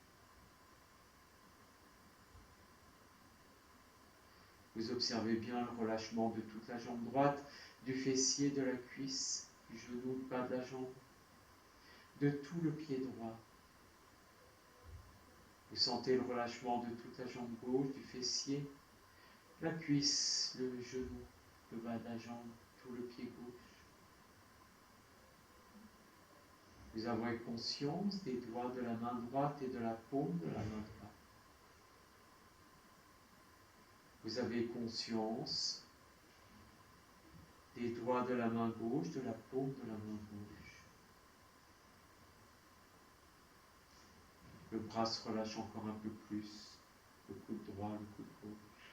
Vous observez bien le relâchement de toute la jambe droite, du fessier, de la cuisse, du genou, du bas de la jambe, de tout le pied droit. Vous sentez le relâchement de toute la jambe gauche, du fessier, la cuisse, le genou, le bas de la jambe, tout le pied gauche. Vous avez conscience des doigts de la main droite et de la paume de la main droite. Vous avez conscience des doigts de la main gauche, de la paume de la main gauche. Le bras se relâche encore un peu plus, le coude droit, le coude gauche.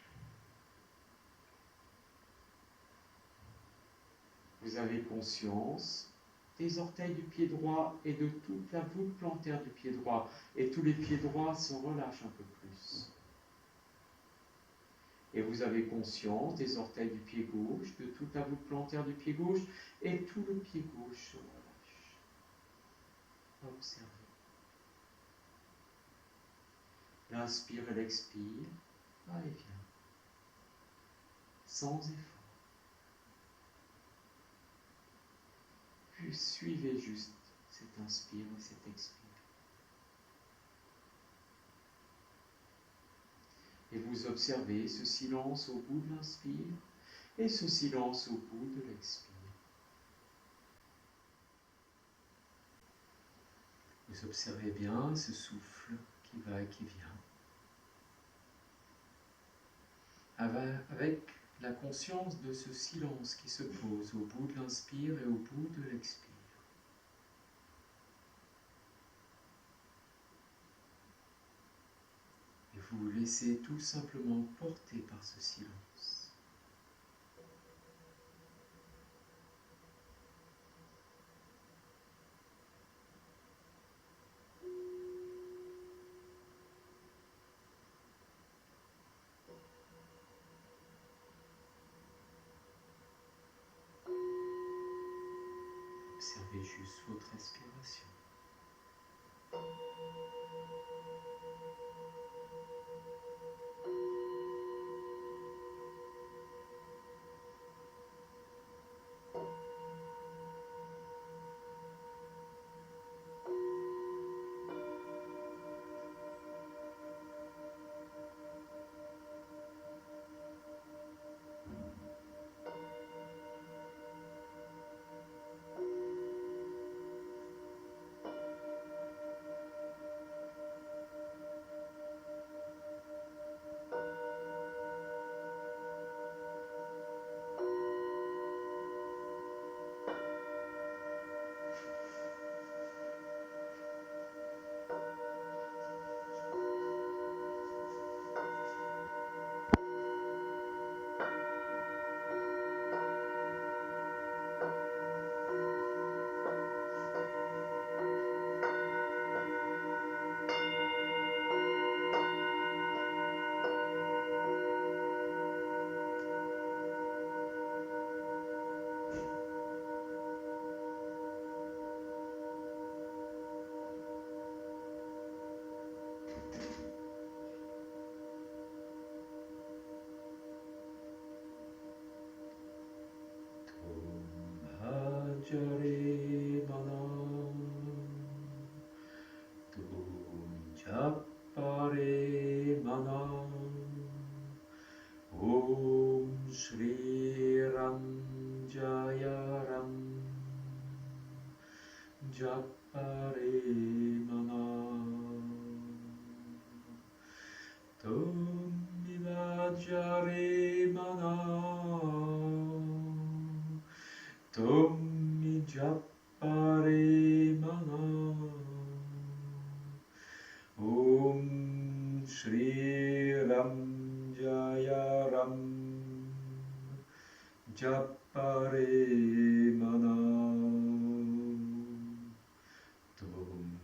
Vous avez conscience des orteils du pied droit et de toute la voûte plantaire du pied droit. Et tous les pieds droits se relâchent un peu plus. Et vous avez conscience des orteils du pied gauche, de toute la voûte plantaire du pied gauche, et tout le pied gauche se relâche. Observez. L'inspire et l'expire, va et vient, sans effort. Puis suivez juste cet inspire et cet expire. Et vous observez ce silence au bout de l'inspire et ce silence au bout de l'expire. Vous observez bien ce souffle qui va et qui vient. Avec la conscience de ce silence qui se pose au bout de l'inspire et au bout de l'expire. Et vous vous laissez tout simplement porter par ce silence. Observez juste votre respiration. Bhajare Mana Tommi Japare Mana Om Shri Ram Jaya Ram Japare Mana Tom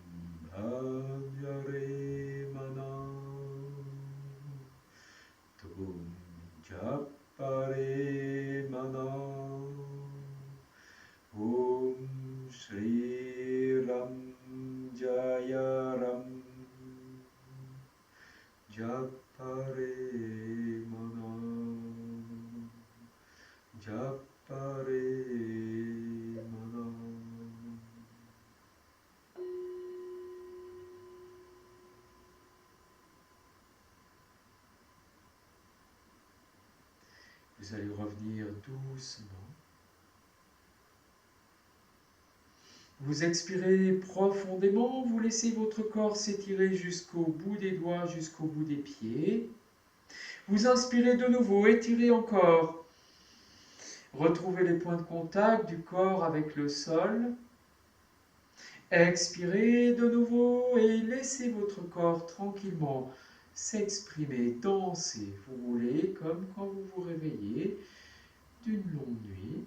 Bhajare Mana Tom Japare Mana Om Shri Ram Jaya Ram Japare Mana Japare Mana. Vous allez revenir doucement. Vous expirez profondément, vous laissez votre corps s'étirer jusqu'au bout des doigts, jusqu'au bout des pieds. Vous inspirez de nouveau, étirez encore. Retrouvez les points de contact du corps avec le sol. Expirez de nouveau et laissez votre corps tranquillement s'exprimer, danser. Vous roulez comme quand vous vous réveillez d'une longue nuit.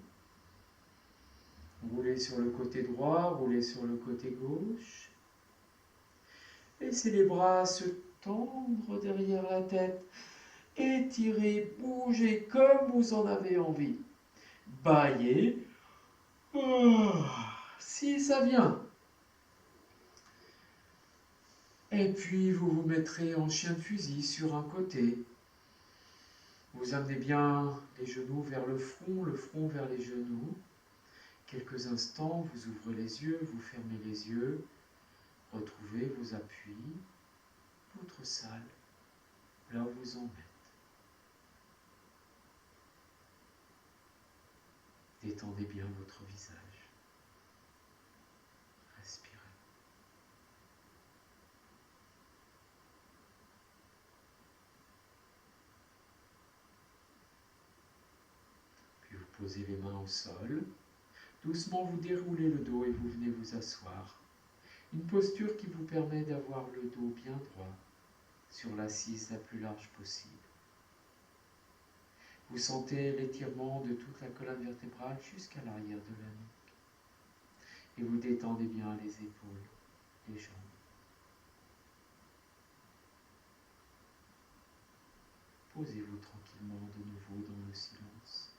Roulez sur le côté droit, roulez sur le côté gauche. Laissez les bras se tendre derrière la tête. Étirez, bougez comme vous en avez envie. Bâillez. Si ça vient. Et puis vous vous mettrez en chien de fusil sur un côté. Vous amenez bien les genoux vers le front vers les genoux. Quelques instants, vous ouvrez les yeux, vous fermez les yeux, retrouvez vos appuis, votre salle, là où vous en êtes. Détendez bien votre visage. Respirez. Puis vous posez les mains au sol. Doucement, vous déroulez le dos et vous venez vous asseoir. Une posture qui vous permet d'avoir le dos bien droit sur l'assise la plus large possible. Vous sentez l'étirement de toute la colonne vertébrale jusqu'à l'arrière de la nuque. Et vous détendez bien les épaules, les jambes. Posez-vous tranquillement de nouveau dans le silence.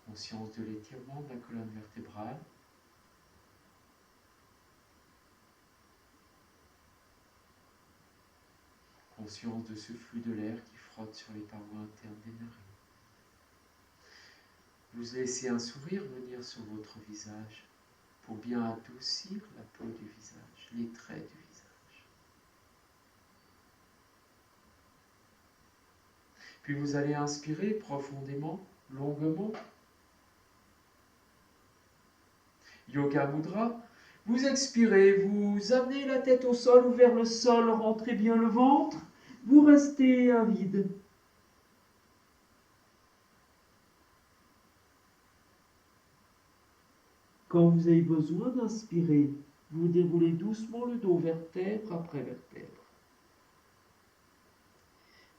Conscience de l'étirement de la colonne vertébrale. Conscience de ce flux de l'air qui frotte sur les parois internes des narines. Vous laissez un sourire venir sur votre visage pour bien adoucir la peau du visage, les traits du visage. Puis vous allez inspirer profondément, longuement. Yoga Mudra. Vous expirez, vous amenez la tête au sol ou vers le sol, rentrez bien le ventre, vous restez à vide. Quand vous avez besoin d'inspirer, vous déroulez doucement le dos, vertèbre après vertèbre.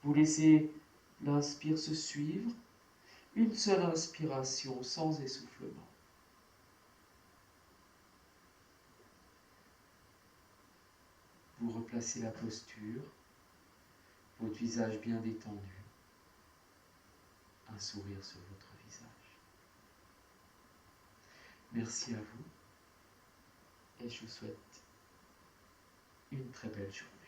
Vous laissez l'inspire se suivre, une seule inspiration sans essoufflement. Vous replacez la posture, votre visage bien détendu, un sourire sur votre visage. Merci à vous et je vous souhaite une très belle journée.